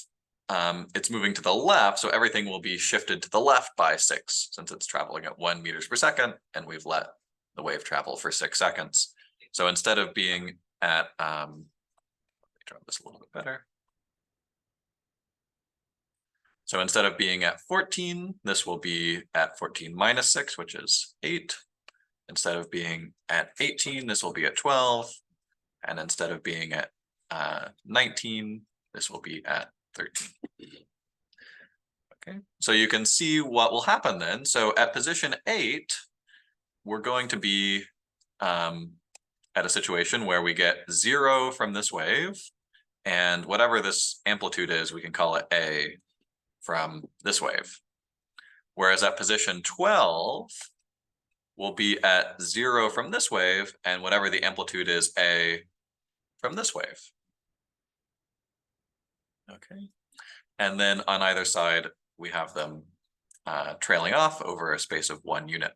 it's moving to the left, so everything will be shifted to the left by 6, since it's traveling at 1 meters per second, and we've let the wave travel for 6 seconds. So instead of being at, let me draw this a little bit better. So instead of being at 14, this will be at 14 minus 6, which is 8. Instead of being at 18, this will be at 12. And instead of being at 19, this will be at 13. Okay, so you can see what will happen then. So at position 8, we're going to be at a situation where we get 0 from this wave, and whatever this amplitude is, we can call it A from this wave. Whereas at position 12, we'll be at 0 from this wave, and whatever the amplitude is, A from this wave. Okay, and then on either side, we have them trailing off over a space of 1 unit.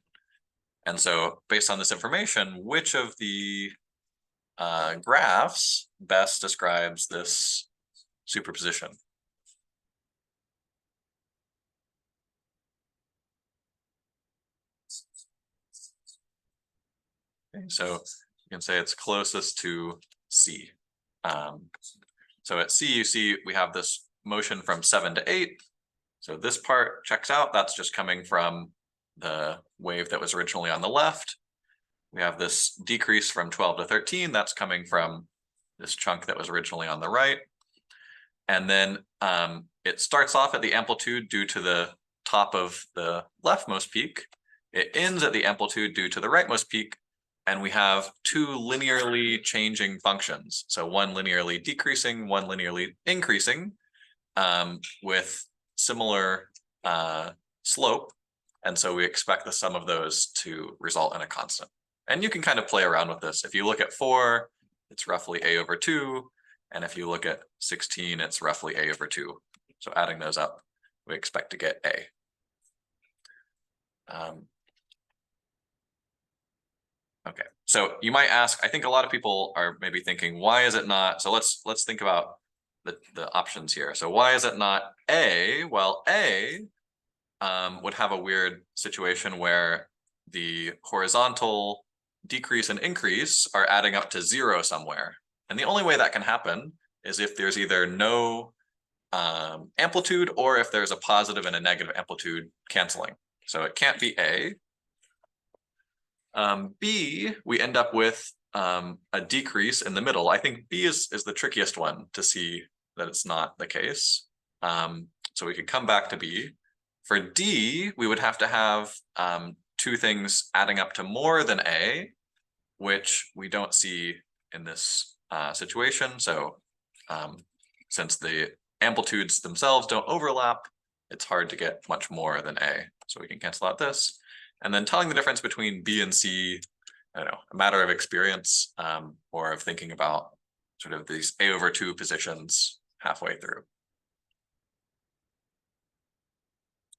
And so based on this information, which of the graphs best describes this superposition? Okay, so you can say it's closest to C. So at C, you see we have this motion from 7 to 8. So this part checks out. That's just coming from the wave that was originally on the left. We have this decrease from 12 to 13. That's coming from this chunk that was originally on the right. And then it starts off at the amplitude due to the top of the leftmost peak. It ends at the amplitude due to the rightmost peak. and we have two linearly changing functions. So one linearly decreasing, one linearly increasing, with similar slope. And so we expect the sum of those to result in a constant. And you can kind of play around with this. If you look at 4, it's roughly a over 2. And if you look at 16, it's roughly a over 2. So adding those up, we expect to get a. Okay, so you might ask, I think a lot of people are maybe thinking, why is it not? So let's think about the options here. So why is it not a? Well, a would have a weird situation where the horizontal decrease and increase are adding up to 0 somewhere. And the only way that can happen is if there's either no amplitude or if there's a positive and a negative amplitude canceling. So it can't be A. B, we end up with a decrease in the middle. I think B is the trickiest one to see that it's not the case. So we could come back to B. For D, we would have to have two things adding up to more than A, which we don't see in this situation. So since the amplitudes themselves don't overlap, it's hard to get much more than A. So we can cancel out this. And then telling the difference between B and C, I don't know, a matter of experience or of thinking about sort of these A over 2 positions halfway through.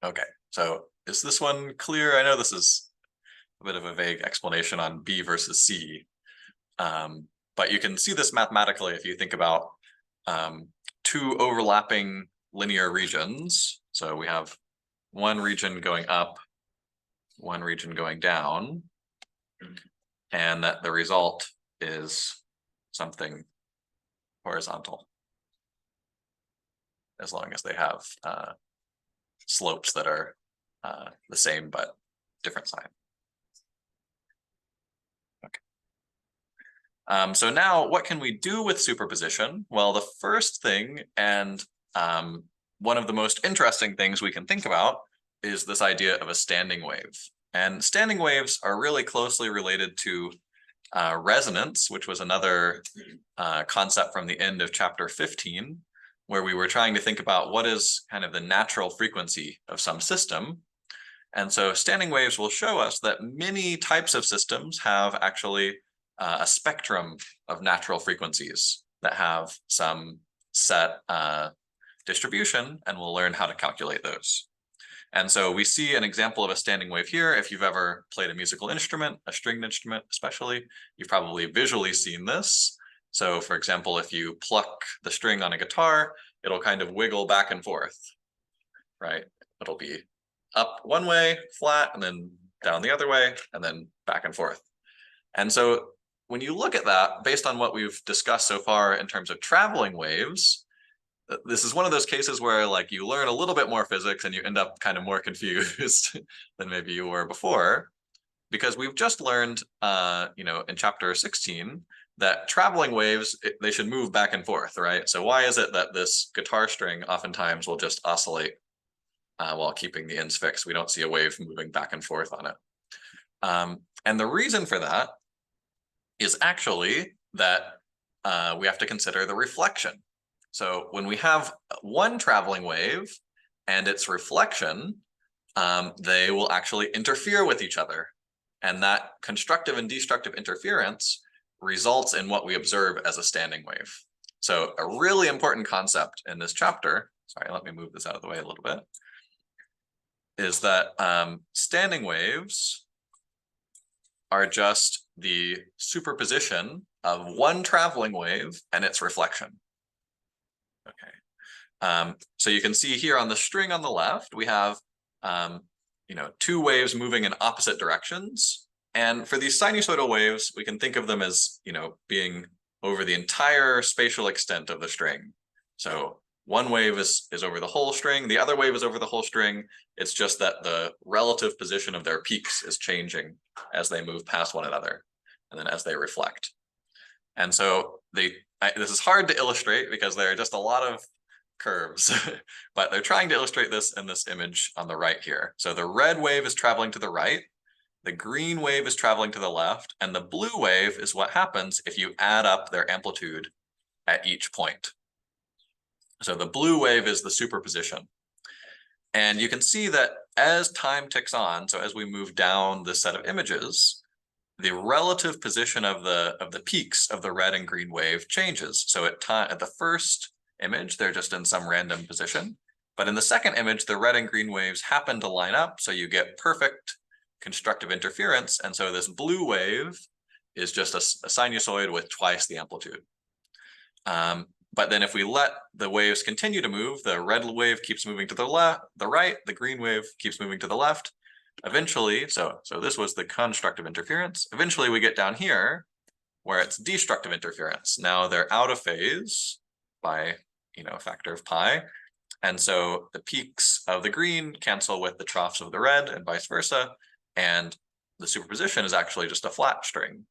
Okay, so is this one clear? I know this is a bit of a vague explanation on B versus C, but you can see this mathematically if you think about two overlapping linear regions. So we have one region going up, one region going down, and that the result is something horizontal, as long as they have slopes that are the same but different sign. Okay. So now what can we do with superposition? Well, the first thing and one of the most interesting things we can think about is this idea of a standing wave. And standing waves are really closely related to resonance, which was another concept from the end of chapter 15, where we were trying to think about what is kind of the natural frequency of some system. And so standing waves will show us that many types of systems have actually a spectrum of natural frequencies that have some set distribution, and we'll learn how to calculate those. And so we see an example of a standing wave here. If you've ever played a musical instrument, a stringed instrument especially, you've probably visually seen this. So for example, if you pluck the string on a guitar, it'll kind of wiggle back and forth, right? It'll be up one way, flat, and then down the other way, and then back and forth. And so when you look at that, based on what we've discussed so far in terms of traveling waves, this is one of those cases where like you learn a little bit more physics and you end up kind of more confused than maybe you were before, because we've just learned, in chapter 16 that traveling waves, they should move back and forth, right? So why is it that this guitar string oftentimes will just oscillate while keeping the ends fixed? We don't see a wave moving back and forth on it. And the reason for that is actually that we have to consider the reflection. So when we have one traveling wave and its reflection, they will actually interfere with each other. And that constructive and destructive interference results in what we observe as a standing wave. So a really important concept in this chapter, sorry, let me move this out of the way a little bit, is that standing waves are just the superposition of one traveling wave and its reflection. Okay, so you can see here on the string on the left, we have two waves moving in opposite directions. And for these sinusoidal waves, we can think of them as being over the entire spatial extent of the string. So one wave is over the whole string, the other wave is over the whole string. It's just that the relative position of their peaks is changing as they move past one another, and then as they reflect. And so this is hard to illustrate because there are just a lot of curves, but they're trying to illustrate this in this image on the right here. So the red wave is traveling to the right, the green wave is traveling to the left, and the blue wave is what happens if you add up their amplitude at each point. So the blue wave is the superposition. And you can see that as time ticks on, so as we move down this set of images, the relative position of the peaks of the red and green wave changes. So at the first image, they're just in some random position. But in the second image, the red and green waves happen to line up, so you get perfect constructive interference. And so this blue wave is just a sinusoid with twice the amplitude. But then if we let the waves continue to move, the red wave keeps moving to the right, the green wave keeps moving to the left. Eventually, so this was the constructive interference. Eventually we get down here where it's destructive interference. Now they're out of phase by, a factor of pi. And so the peaks of the green cancel with the troughs of the red and vice versa. And the superposition is actually just a flat string.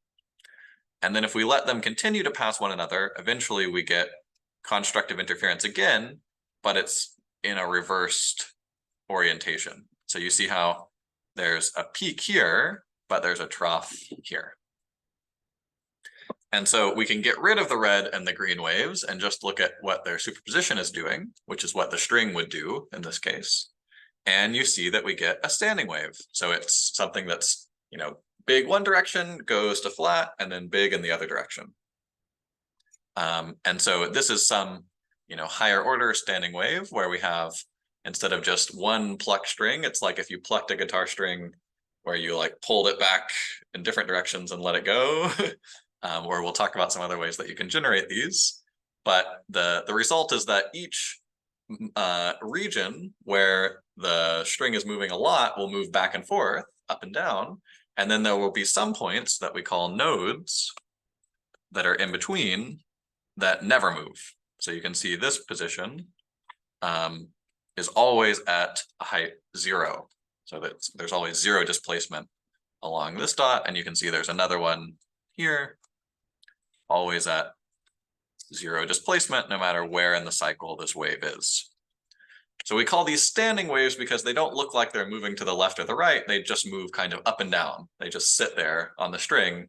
And then if we let them continue to pass one another, eventually we get constructive interference again, but it's in a reversed orientation. So you see how there's a peak here, but there's a trough here. And so we can get rid of the red and the green waves and just look at what their superposition is doing, which is what the string would do in this case. And you see that we get a standing wave. So it's something that's, big one direction, goes to flat, and then big in the other direction. And so this is some, higher order standing wave where we have, instead of just one pluck string, it's like if you plucked a guitar string where you pulled it back in different directions and let it go, where we'll talk about some other ways that you can generate these. But the result is that each region where the string is moving a lot will move back and forth, up and down. And then there will be some points that we call nodes that are in between that never move. So you can see this position is always at a height 0. So that there's always 0 displacement along this dot. And you can see there's another one here, always at 0 displacement, no matter where in the cycle this wave is. So we call these standing waves because they don't look like they're moving to the left or the right. They just move kind of up and down. They just sit there on the string,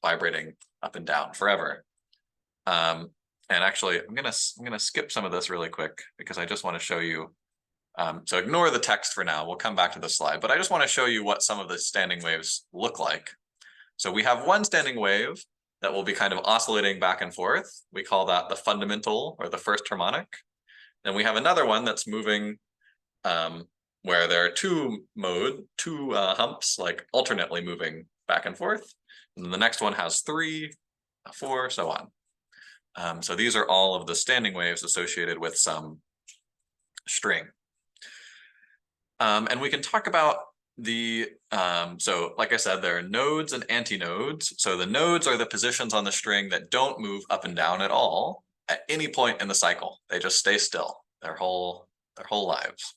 vibrating up and down forever. And actually, I'm gonna skip some of this really quick because I just want to show you. So ignore the text for now. We'll come back to the slide, but I just want to show you what some of the standing waves look like. So we have one standing wave that will be kind of oscillating back and forth. We call that the fundamental or the first harmonic. Then we have another one that's moving where there are two humps, alternately moving back and forth. And then the next one has 3, 4, so on. So these are all of the standing waves associated with some string. And we can talk about so like I said, there are nodes and antinodes. So the nodes are the positions on the string that don't move up and down at all at any point in the cycle. They just stay still their whole lives.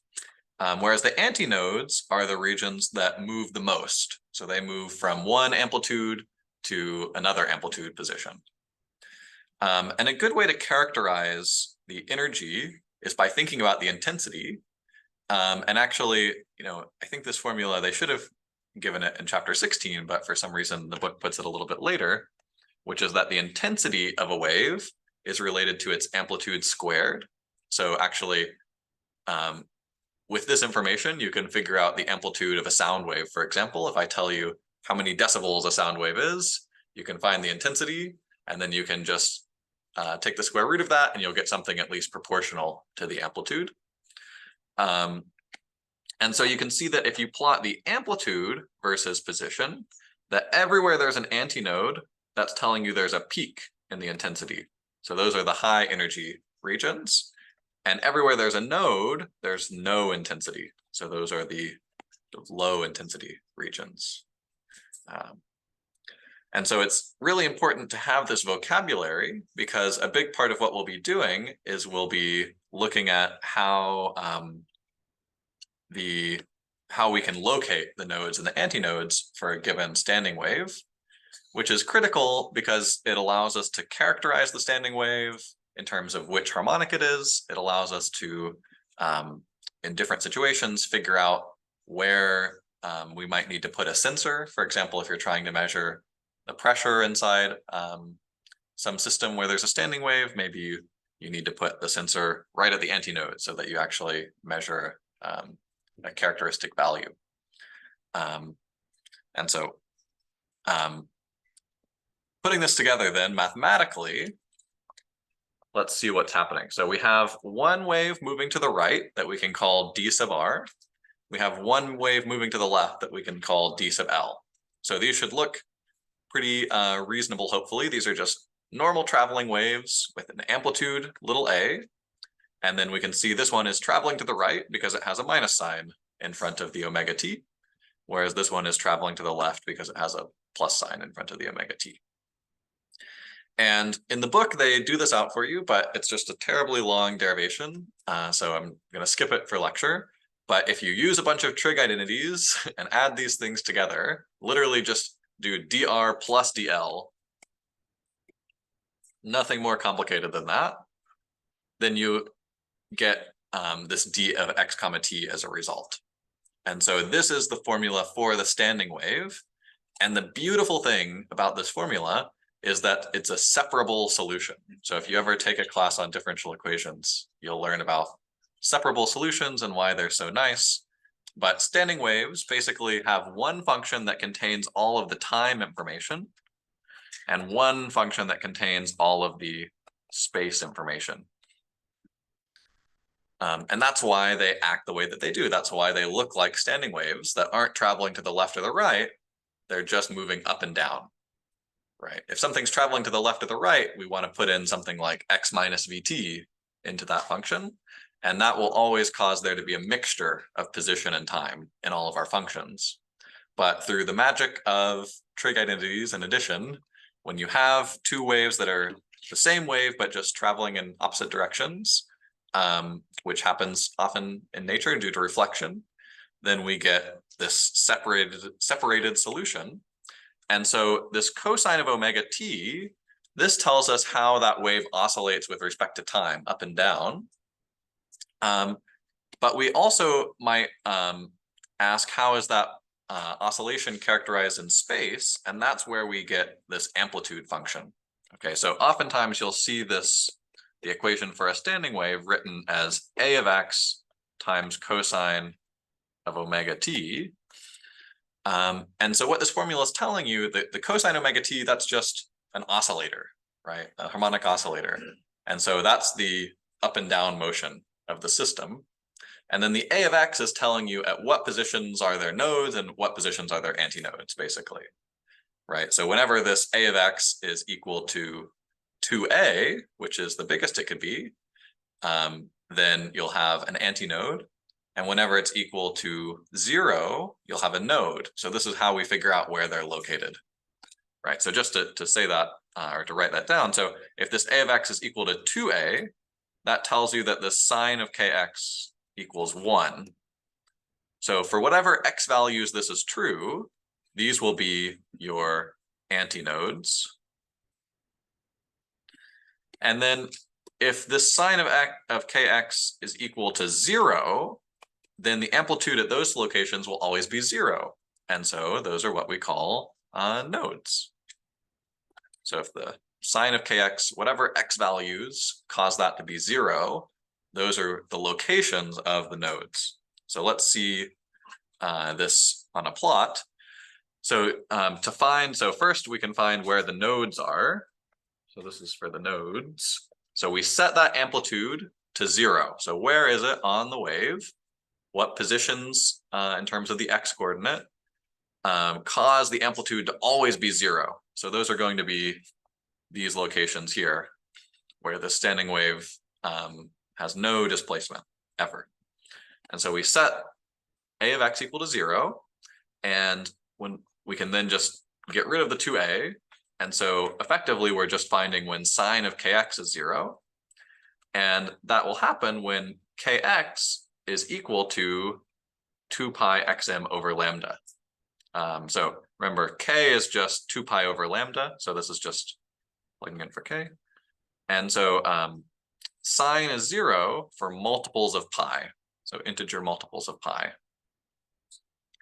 Whereas the antinodes are the regions that move the most. So they move from one amplitude to another amplitude position. And a good way to characterize the energy is by thinking about the intensity. And actually, I think this formula, they should have given it in chapter 16, but for some reason the book puts it a little bit later, which is that the intensity of a wave is related to its amplitude squared. So actually, with this information, you can figure out the amplitude of a sound wave. For example, if I tell you how many decibels a sound wave is, you can find the intensity, and then you can just take the square root of that, and you'll get something at least proportional to the amplitude. And so you can see that if you plot the amplitude versus position, that everywhere there's an antinode, that's telling you there's a peak in the intensity. So those are the high energy regions. And everywhere there's a node, there's no intensity. So those are the low intensity regions. And so it's really important to have this vocabulary because a big part of what we'll be doing is we'll be looking at how we can locate the nodes and the antinodes for a given standing wave, which is critical because it allows us to characterize the standing wave in terms of which harmonic it is. It allows us to, in different situations, figure out where we might need to put a sensor. For example, if you're trying to measure the pressure inside some system where there's a standing wave, maybe you need to put the sensor right at the antinode so that you actually measure a characteristic value. And so putting this together then mathematically, let's see what's happening. So we have one wave moving to the right that we can call d sub r. We have one wave moving to the left that we can call d sub l. So these should look pretty reasonable, hopefully. These are just normal traveling waves with an amplitude, little a. And then we can see this one is traveling to the right because it has a minus sign in front of the omega t, whereas this one is traveling to the left because it has a plus sign in front of the omega t. And in the book, they do this out for you, but it's just a terribly long derivation. So I'm going to skip it for lecture. But if you use a bunch of trig identities and add these things together, literally just do dr plus dl, nothing more complicated than that, then you get this d of x comma t as a result. And so this is the formula for the standing wave. And the beautiful thing about this formula is that it's a separable solution. So if you ever take a class on differential equations, you'll learn about separable solutions and why they're so nice. But standing waves basically have one function that contains all of the time information and one function that contains all of the space information. And that's why they act the way that they do. That's why they look like standing waves that aren't traveling to the left or the right. They're just moving up and down, right? If something's traveling to the left or the right, we want to put in something like x minus vt into that function. And that will always cause there to be a mixture of position and time in all of our functions. But through the magic of trig identities and addition, when you have two waves that are the same wave, but just traveling in opposite directions, which happens often in nature due to reflection, then we get this separated solution. And so this cosine of omega t, this tells us how that wave oscillates with respect to time, up and down. But we also might ask, how is that oscillation characterized in space? And that's where we get this amplitude function. Okay, so oftentimes you'll see this, the equation for a standing wave written as a of x times cosine of omega t. And so what this formula is telling you, the cosine omega t, that's just an oscillator, right? A harmonic oscillator. And so that's the up and down motion of the system. And then the a of x is telling you at what positions are there nodes and what positions are there antinodes, basically, right? So whenever this a of x is equal to 2a, which is the biggest it could be, then you'll have an antinode. And whenever it's equal to 0, you'll have a node. So this is how we figure out where they're located, right? So just to say that, or to write that down. So if this a of x is equal to 2a, that tells you that the sine of kx equals 1. So for whatever x values this is true, these will be your antinodes. And then if this sine of kx is equal to 0, then the amplitude at those locations will always be 0. And so those are what we call nodes. So if the sine of kx, whatever x values cause that to be 0, those are the locations of the nodes. So let's see this on a plot. So so first we can find where the nodes are. So this is for the nodes. So we set that amplitude to 0. So where is it on the wave? What positions in terms of the x coordinate cause the amplitude to always be 0? So those are going to be these locations here, where the standing wave has no displacement ever. And so we set a of x equal to 0, and when we can then just get rid of the 2a. And so effectively, we're just finding when sine of kx is 0. And that will happen when kx is equal to 2 pi xm over lambda. So remember, k is just 2 pi over lambda. So this is just plugging in for k. And so sine is 0 for multiples of pi. So integer multiples of pi.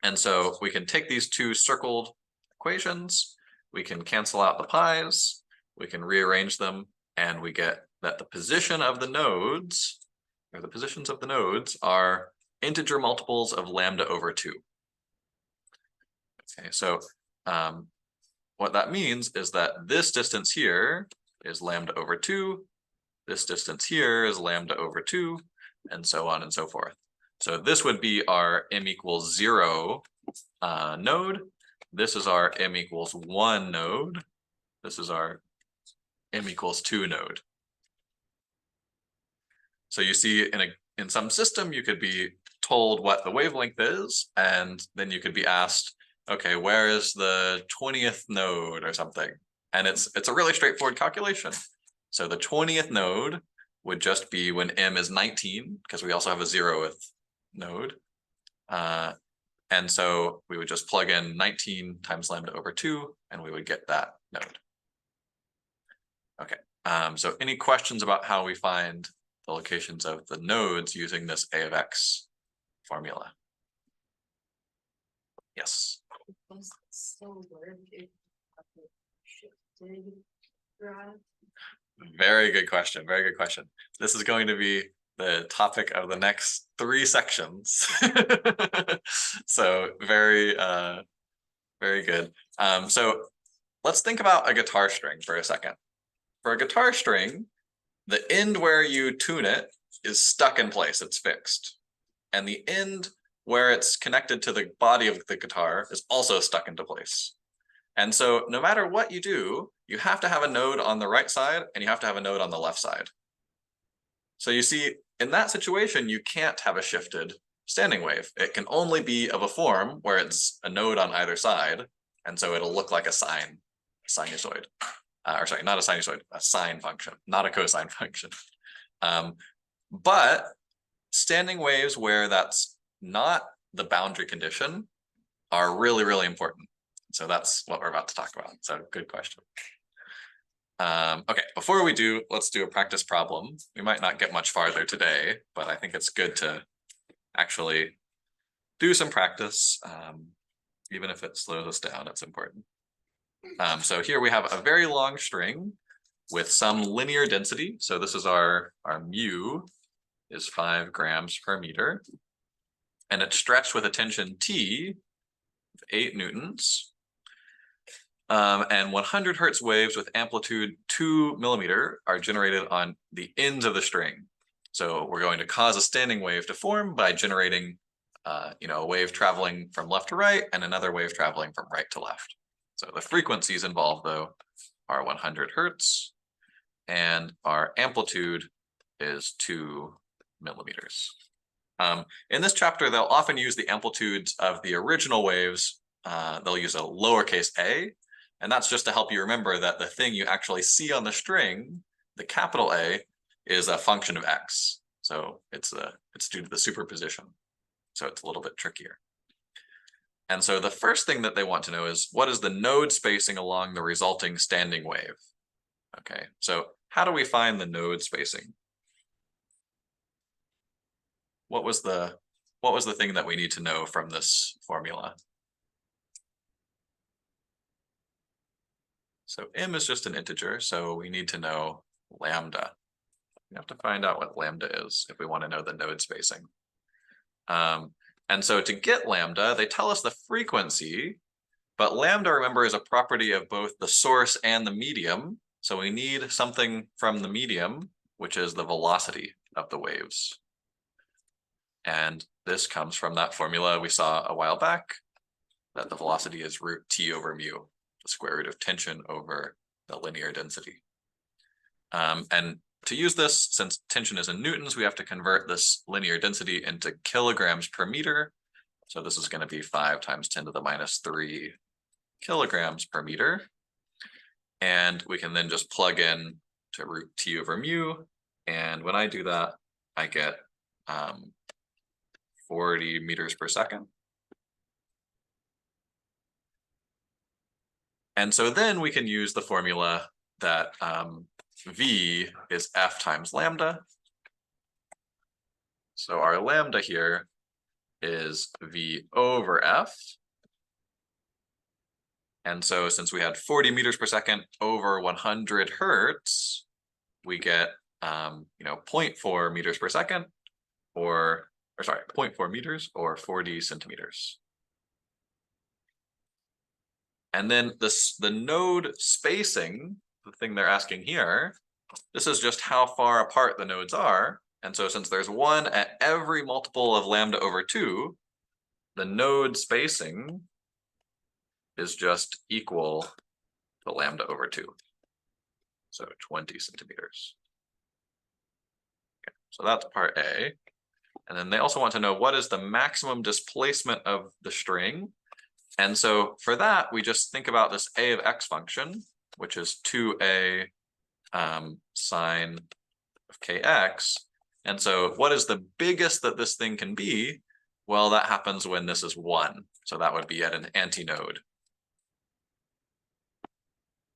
And so we can take these two circled equations, we can cancel out the pi's, we can rearrange them, and we get that the position of the nodes, or the positions of the nodes, are integer multiples of lambda over 2. Okay, so what that means is that this distance here is lambda over 2, this distance here is lambda over 2, and so on and so forth. So this would be our m equals 0 node. This is our m equals 1 node. This is our m equals 2 node. So you see in some system, you could be told what the wavelength is, and then you could be asked, okay, where is the 20th node or something? And it's a really straightforward calculation. So the 20th node would just be when m is 19, because we also have a 0th node. And so we would just plug in 19 times lambda over 2, and we would get that node. Okay, so any questions about how we find the locations of the nodes using this A of X formula? Yes. Very good question. Very good question. This is going to be the topic of the next 3 sections. So very good. So let's think about a guitar string for a second. For a guitar string, the end where you tune it is stuck in place, it's fixed. And the end where it's connected to the body of the guitar is also stuck into place. And so no matter what you do, you have to have a node on the right side and you have to have a node on the left side. So you see, in that situation, you can't have a shifted standing wave. It can only be of a form where it's a node on either side. And so it'll look like a sinusoid. Or sorry, not a sinusoid, a sine function, not a cosine function. But standing waves where that's not the boundary condition are really, really important. So that's what we're about to talk about. So good question. Okay, before we do, let's do a practice problem. We might not get much farther today, but I think it's good to actually do some practice. Even if it slows us down, it's important. So here we have a very long string with some linear density. So this is our mu is 5 grams per meter. And it's stretched with a tension T of 8 newtons. And 100 hertz waves with amplitude 2 millimeter are generated on the ends of the string. So we're going to cause a standing wave to form by generating a wave traveling from left to right and another wave traveling from right to left. So the frequencies involved, though, are 100 hertz, and our amplitude is 2 millimeters. In this chapter, they'll often use the amplitudes of the original waves. They'll use a lowercase a, and that's just to help you remember that the thing you actually see on the string, the capital A, is a function of x. So it's due to the superposition. So it's a little bit trickier. And so the first thing that they want to know is, what is the node spacing along the resulting standing wave? Okay, so how do we find the node spacing? What was the thing that we need to know from this formula? So m is just an integer, so we need to know lambda. We have to find out what lambda is if we want to know the node spacing. And so to get lambda, they tell us the frequency, but lambda, remember, is a property of both the source and the medium. So we need something from the medium, which is the velocity of the waves. And this comes from that formula we saw a while back, that the velocity is root t over mu, the square root of tension over the linear density. And to use this, since tension is in newtons, we have to convert this linear density into kilograms per meter. So this is going to be 5 times 10 to the minus 3 kilograms per meter. And we can then just plug in to root t over mu. And when I do that, I get 40 meters per second. And so then we can use the formula that V is F times lambda. So our lambda here is V over F. And so since we had 40 meters per second over 100 hertz, we get, 0.4 meters per second, or sorry, 0.4 meters or 40 centimeters. And then the node spacing, the thing they're asking here, this is just how far apart the nodes are. And so since there's one at every multiple of lambda over 2, the node spacing is just equal to lambda over 2. So 20 centimeters. Okay, so that's part A. And then they also want to know what is the maximum displacement of the string. And so for that, we just think about this A of X function, which is 2A sine of KX. And so what is the biggest that this thing can be? Well, that happens when this is 1. So that would be at an antinode.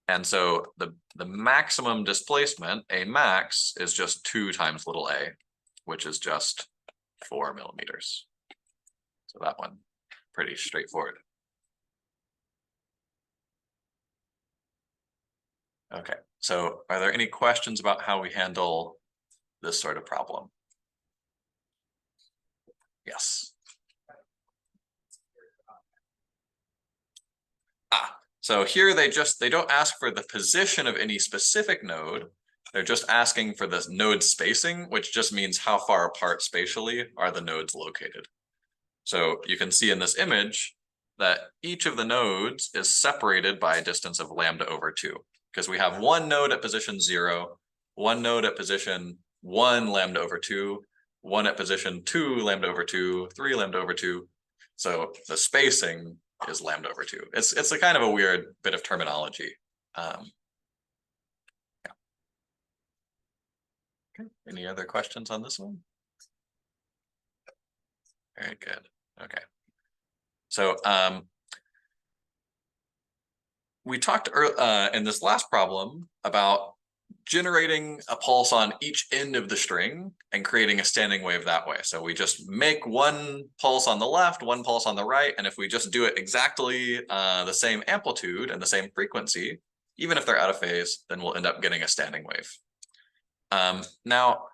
And so the maximum displacement, A max, is just 2 times little a, which is just 4 millimeters. So that one, pretty straightforward. Okay, so are there any questions about how we handle this sort of problem? Yes. So here they don't ask for the position of any specific node. They're just asking for this node spacing, which just means how far apart spatially are the nodes located. So you can see in this image that each of the nodes is separated by a distance of lambda over 2, because we have one node at position 0, one node at position 1 lambda over 2, one at position 2 lambda over 2, 3 lambda over 2. So the spacing is lambda over 2. It's a kind of a weird bit of terminology. Yeah. Okay. Any other questions on this one? Very good. Okay. So we talked in this last problem about generating a pulse on each end of the string and creating a standing wave that way. So we just make one pulse on the left, one pulse on the right, and if we just do it exactly the same amplitude and the same frequency, even if they're out of phase, then we'll end up getting a standing wave. Now,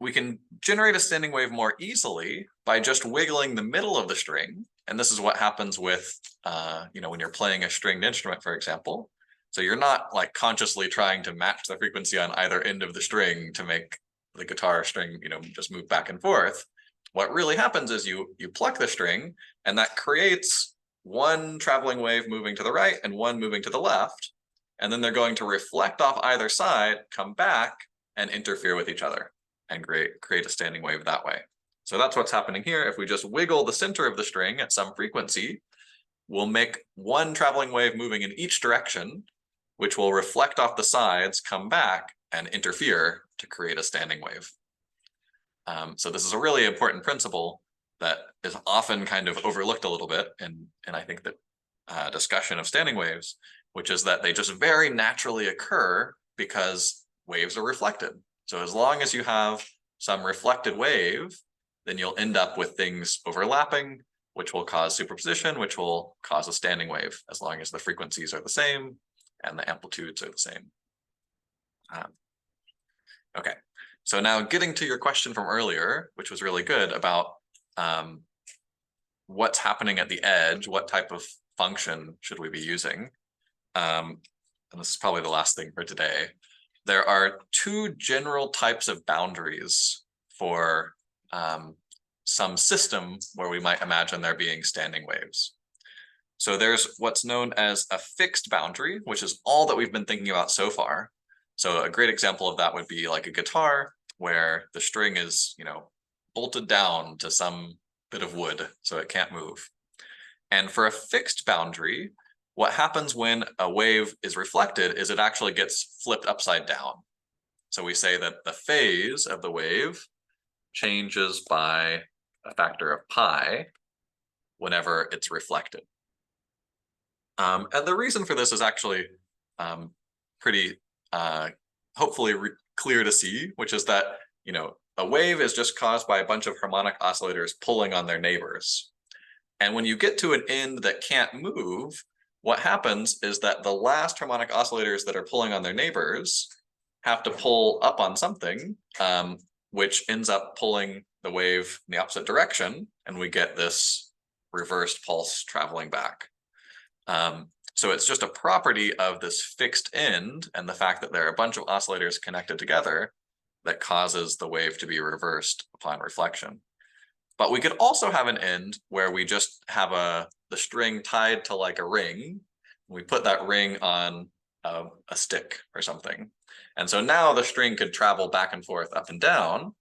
we can generate a standing wave more easily by just wiggling the middle of the string. And this is what happens with, when you're playing a stringed instrument, for example. So you're not like consciously trying to match the frequency on either end of the string to make the guitar string, just move back and forth. What really happens is you pluck the string, and that creates one traveling wave moving to the right and one moving to the left. And then they're going to reflect off either side, come back, and interfere with each other and create a standing wave that way. So that's what's happening here. If we just wiggle the center of the string at some frequency, we'll make one traveling wave moving in each direction, which will reflect off the sides, come back, and interfere to create a standing wave. So this is a really important principle that is often kind of overlooked a little bit in I think the discussion of standing waves, which is that they just very naturally occur because waves are reflected. So as long as you have some reflected wave, then you'll end up with things overlapping, which will cause superposition, which will cause a standing wave, as long as the frequencies are the same and the amplitudes are the same. Okay, so now getting to your question from earlier, which was really good about what's happening at the edge, what type of function should we be using? And this is probably the last thing for today. There are two general types of boundaries for some system where we might imagine there being standing waves. So there's what's known as a fixed boundary, which is all that we've been thinking about so far. So a great example of that would be like a guitar where the string is, bolted down to some bit of wood so it can't move. And for a fixed boundary, what happens when a wave is reflected is it actually gets flipped upside down. So we say that the phase of the wave changes by a factor of pi whenever it's reflected. And the reason for this is actually pretty hopefully clear to see, which is that a wave is just caused by a bunch of harmonic oscillators pulling on their neighbors. And when you get to an end that can't move, what happens is that the last harmonic oscillators that are pulling on their neighbors have to pull up on something, which ends up pulling the wave in the opposite direction, and we get this reversed pulse traveling back. So it's just a property of this fixed end and the fact that there are a bunch of oscillators connected together that causes the wave to be reversed upon reflection. But we could also have an end where we just have the string tied to like a ring. We put that ring on a stick or something. And so now the string could travel back and forth up and down.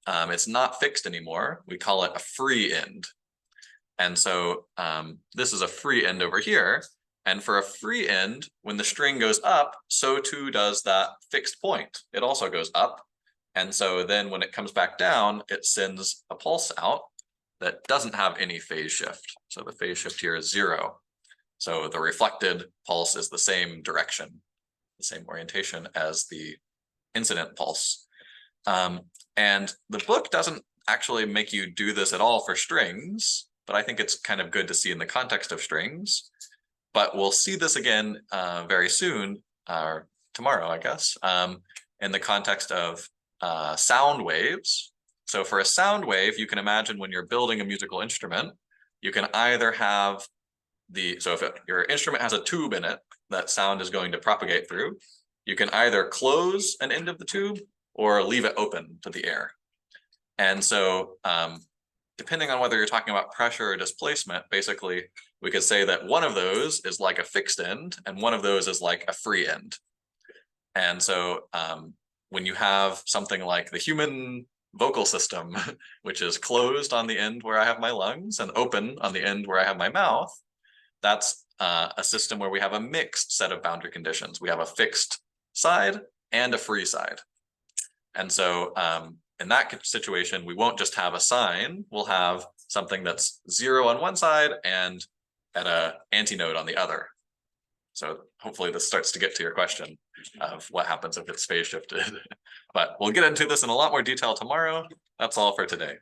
It's not fixed anymore. We call it a free end. And so this is a free end over here. And for a free end, when the string goes up, so too does that fixed point. It also goes up. And so then when it comes back down, it sends a pulse out that doesn't have any phase shift. So the phase shift here is 0. So the reflected pulse is the same direction, the same orientation as the incident pulse. And the book doesn't actually make you do this at all for strings, but I think it's kind of good to see in the context of strings. But we'll see this again very soon, or tomorrow, I guess, in the context of sound waves. So for a sound wave, you can imagine when you're building a musical instrument, you can either have so if your instrument has a tube in it that sound is going to propagate through, you can either close an end of the tube or leave it open to the air. And so depending on whether you're talking about pressure or displacement, basically, we could say that one of those is like a fixed end and one of those is like a free end. And so when you have something like the human vocal system, which is closed on the end where I have my lungs and open on the end where I have my mouth, that's a system where we have a mixed set of boundary conditions. We have a fixed side and a free side. And so in that situation, we won't just have a sign, we'll have something that's 0 on one side and at an antinode on the other. So hopefully this starts to get to your question of what happens if it's phase shifted. But we'll get into this in a lot more detail tomorrow. That's all for today.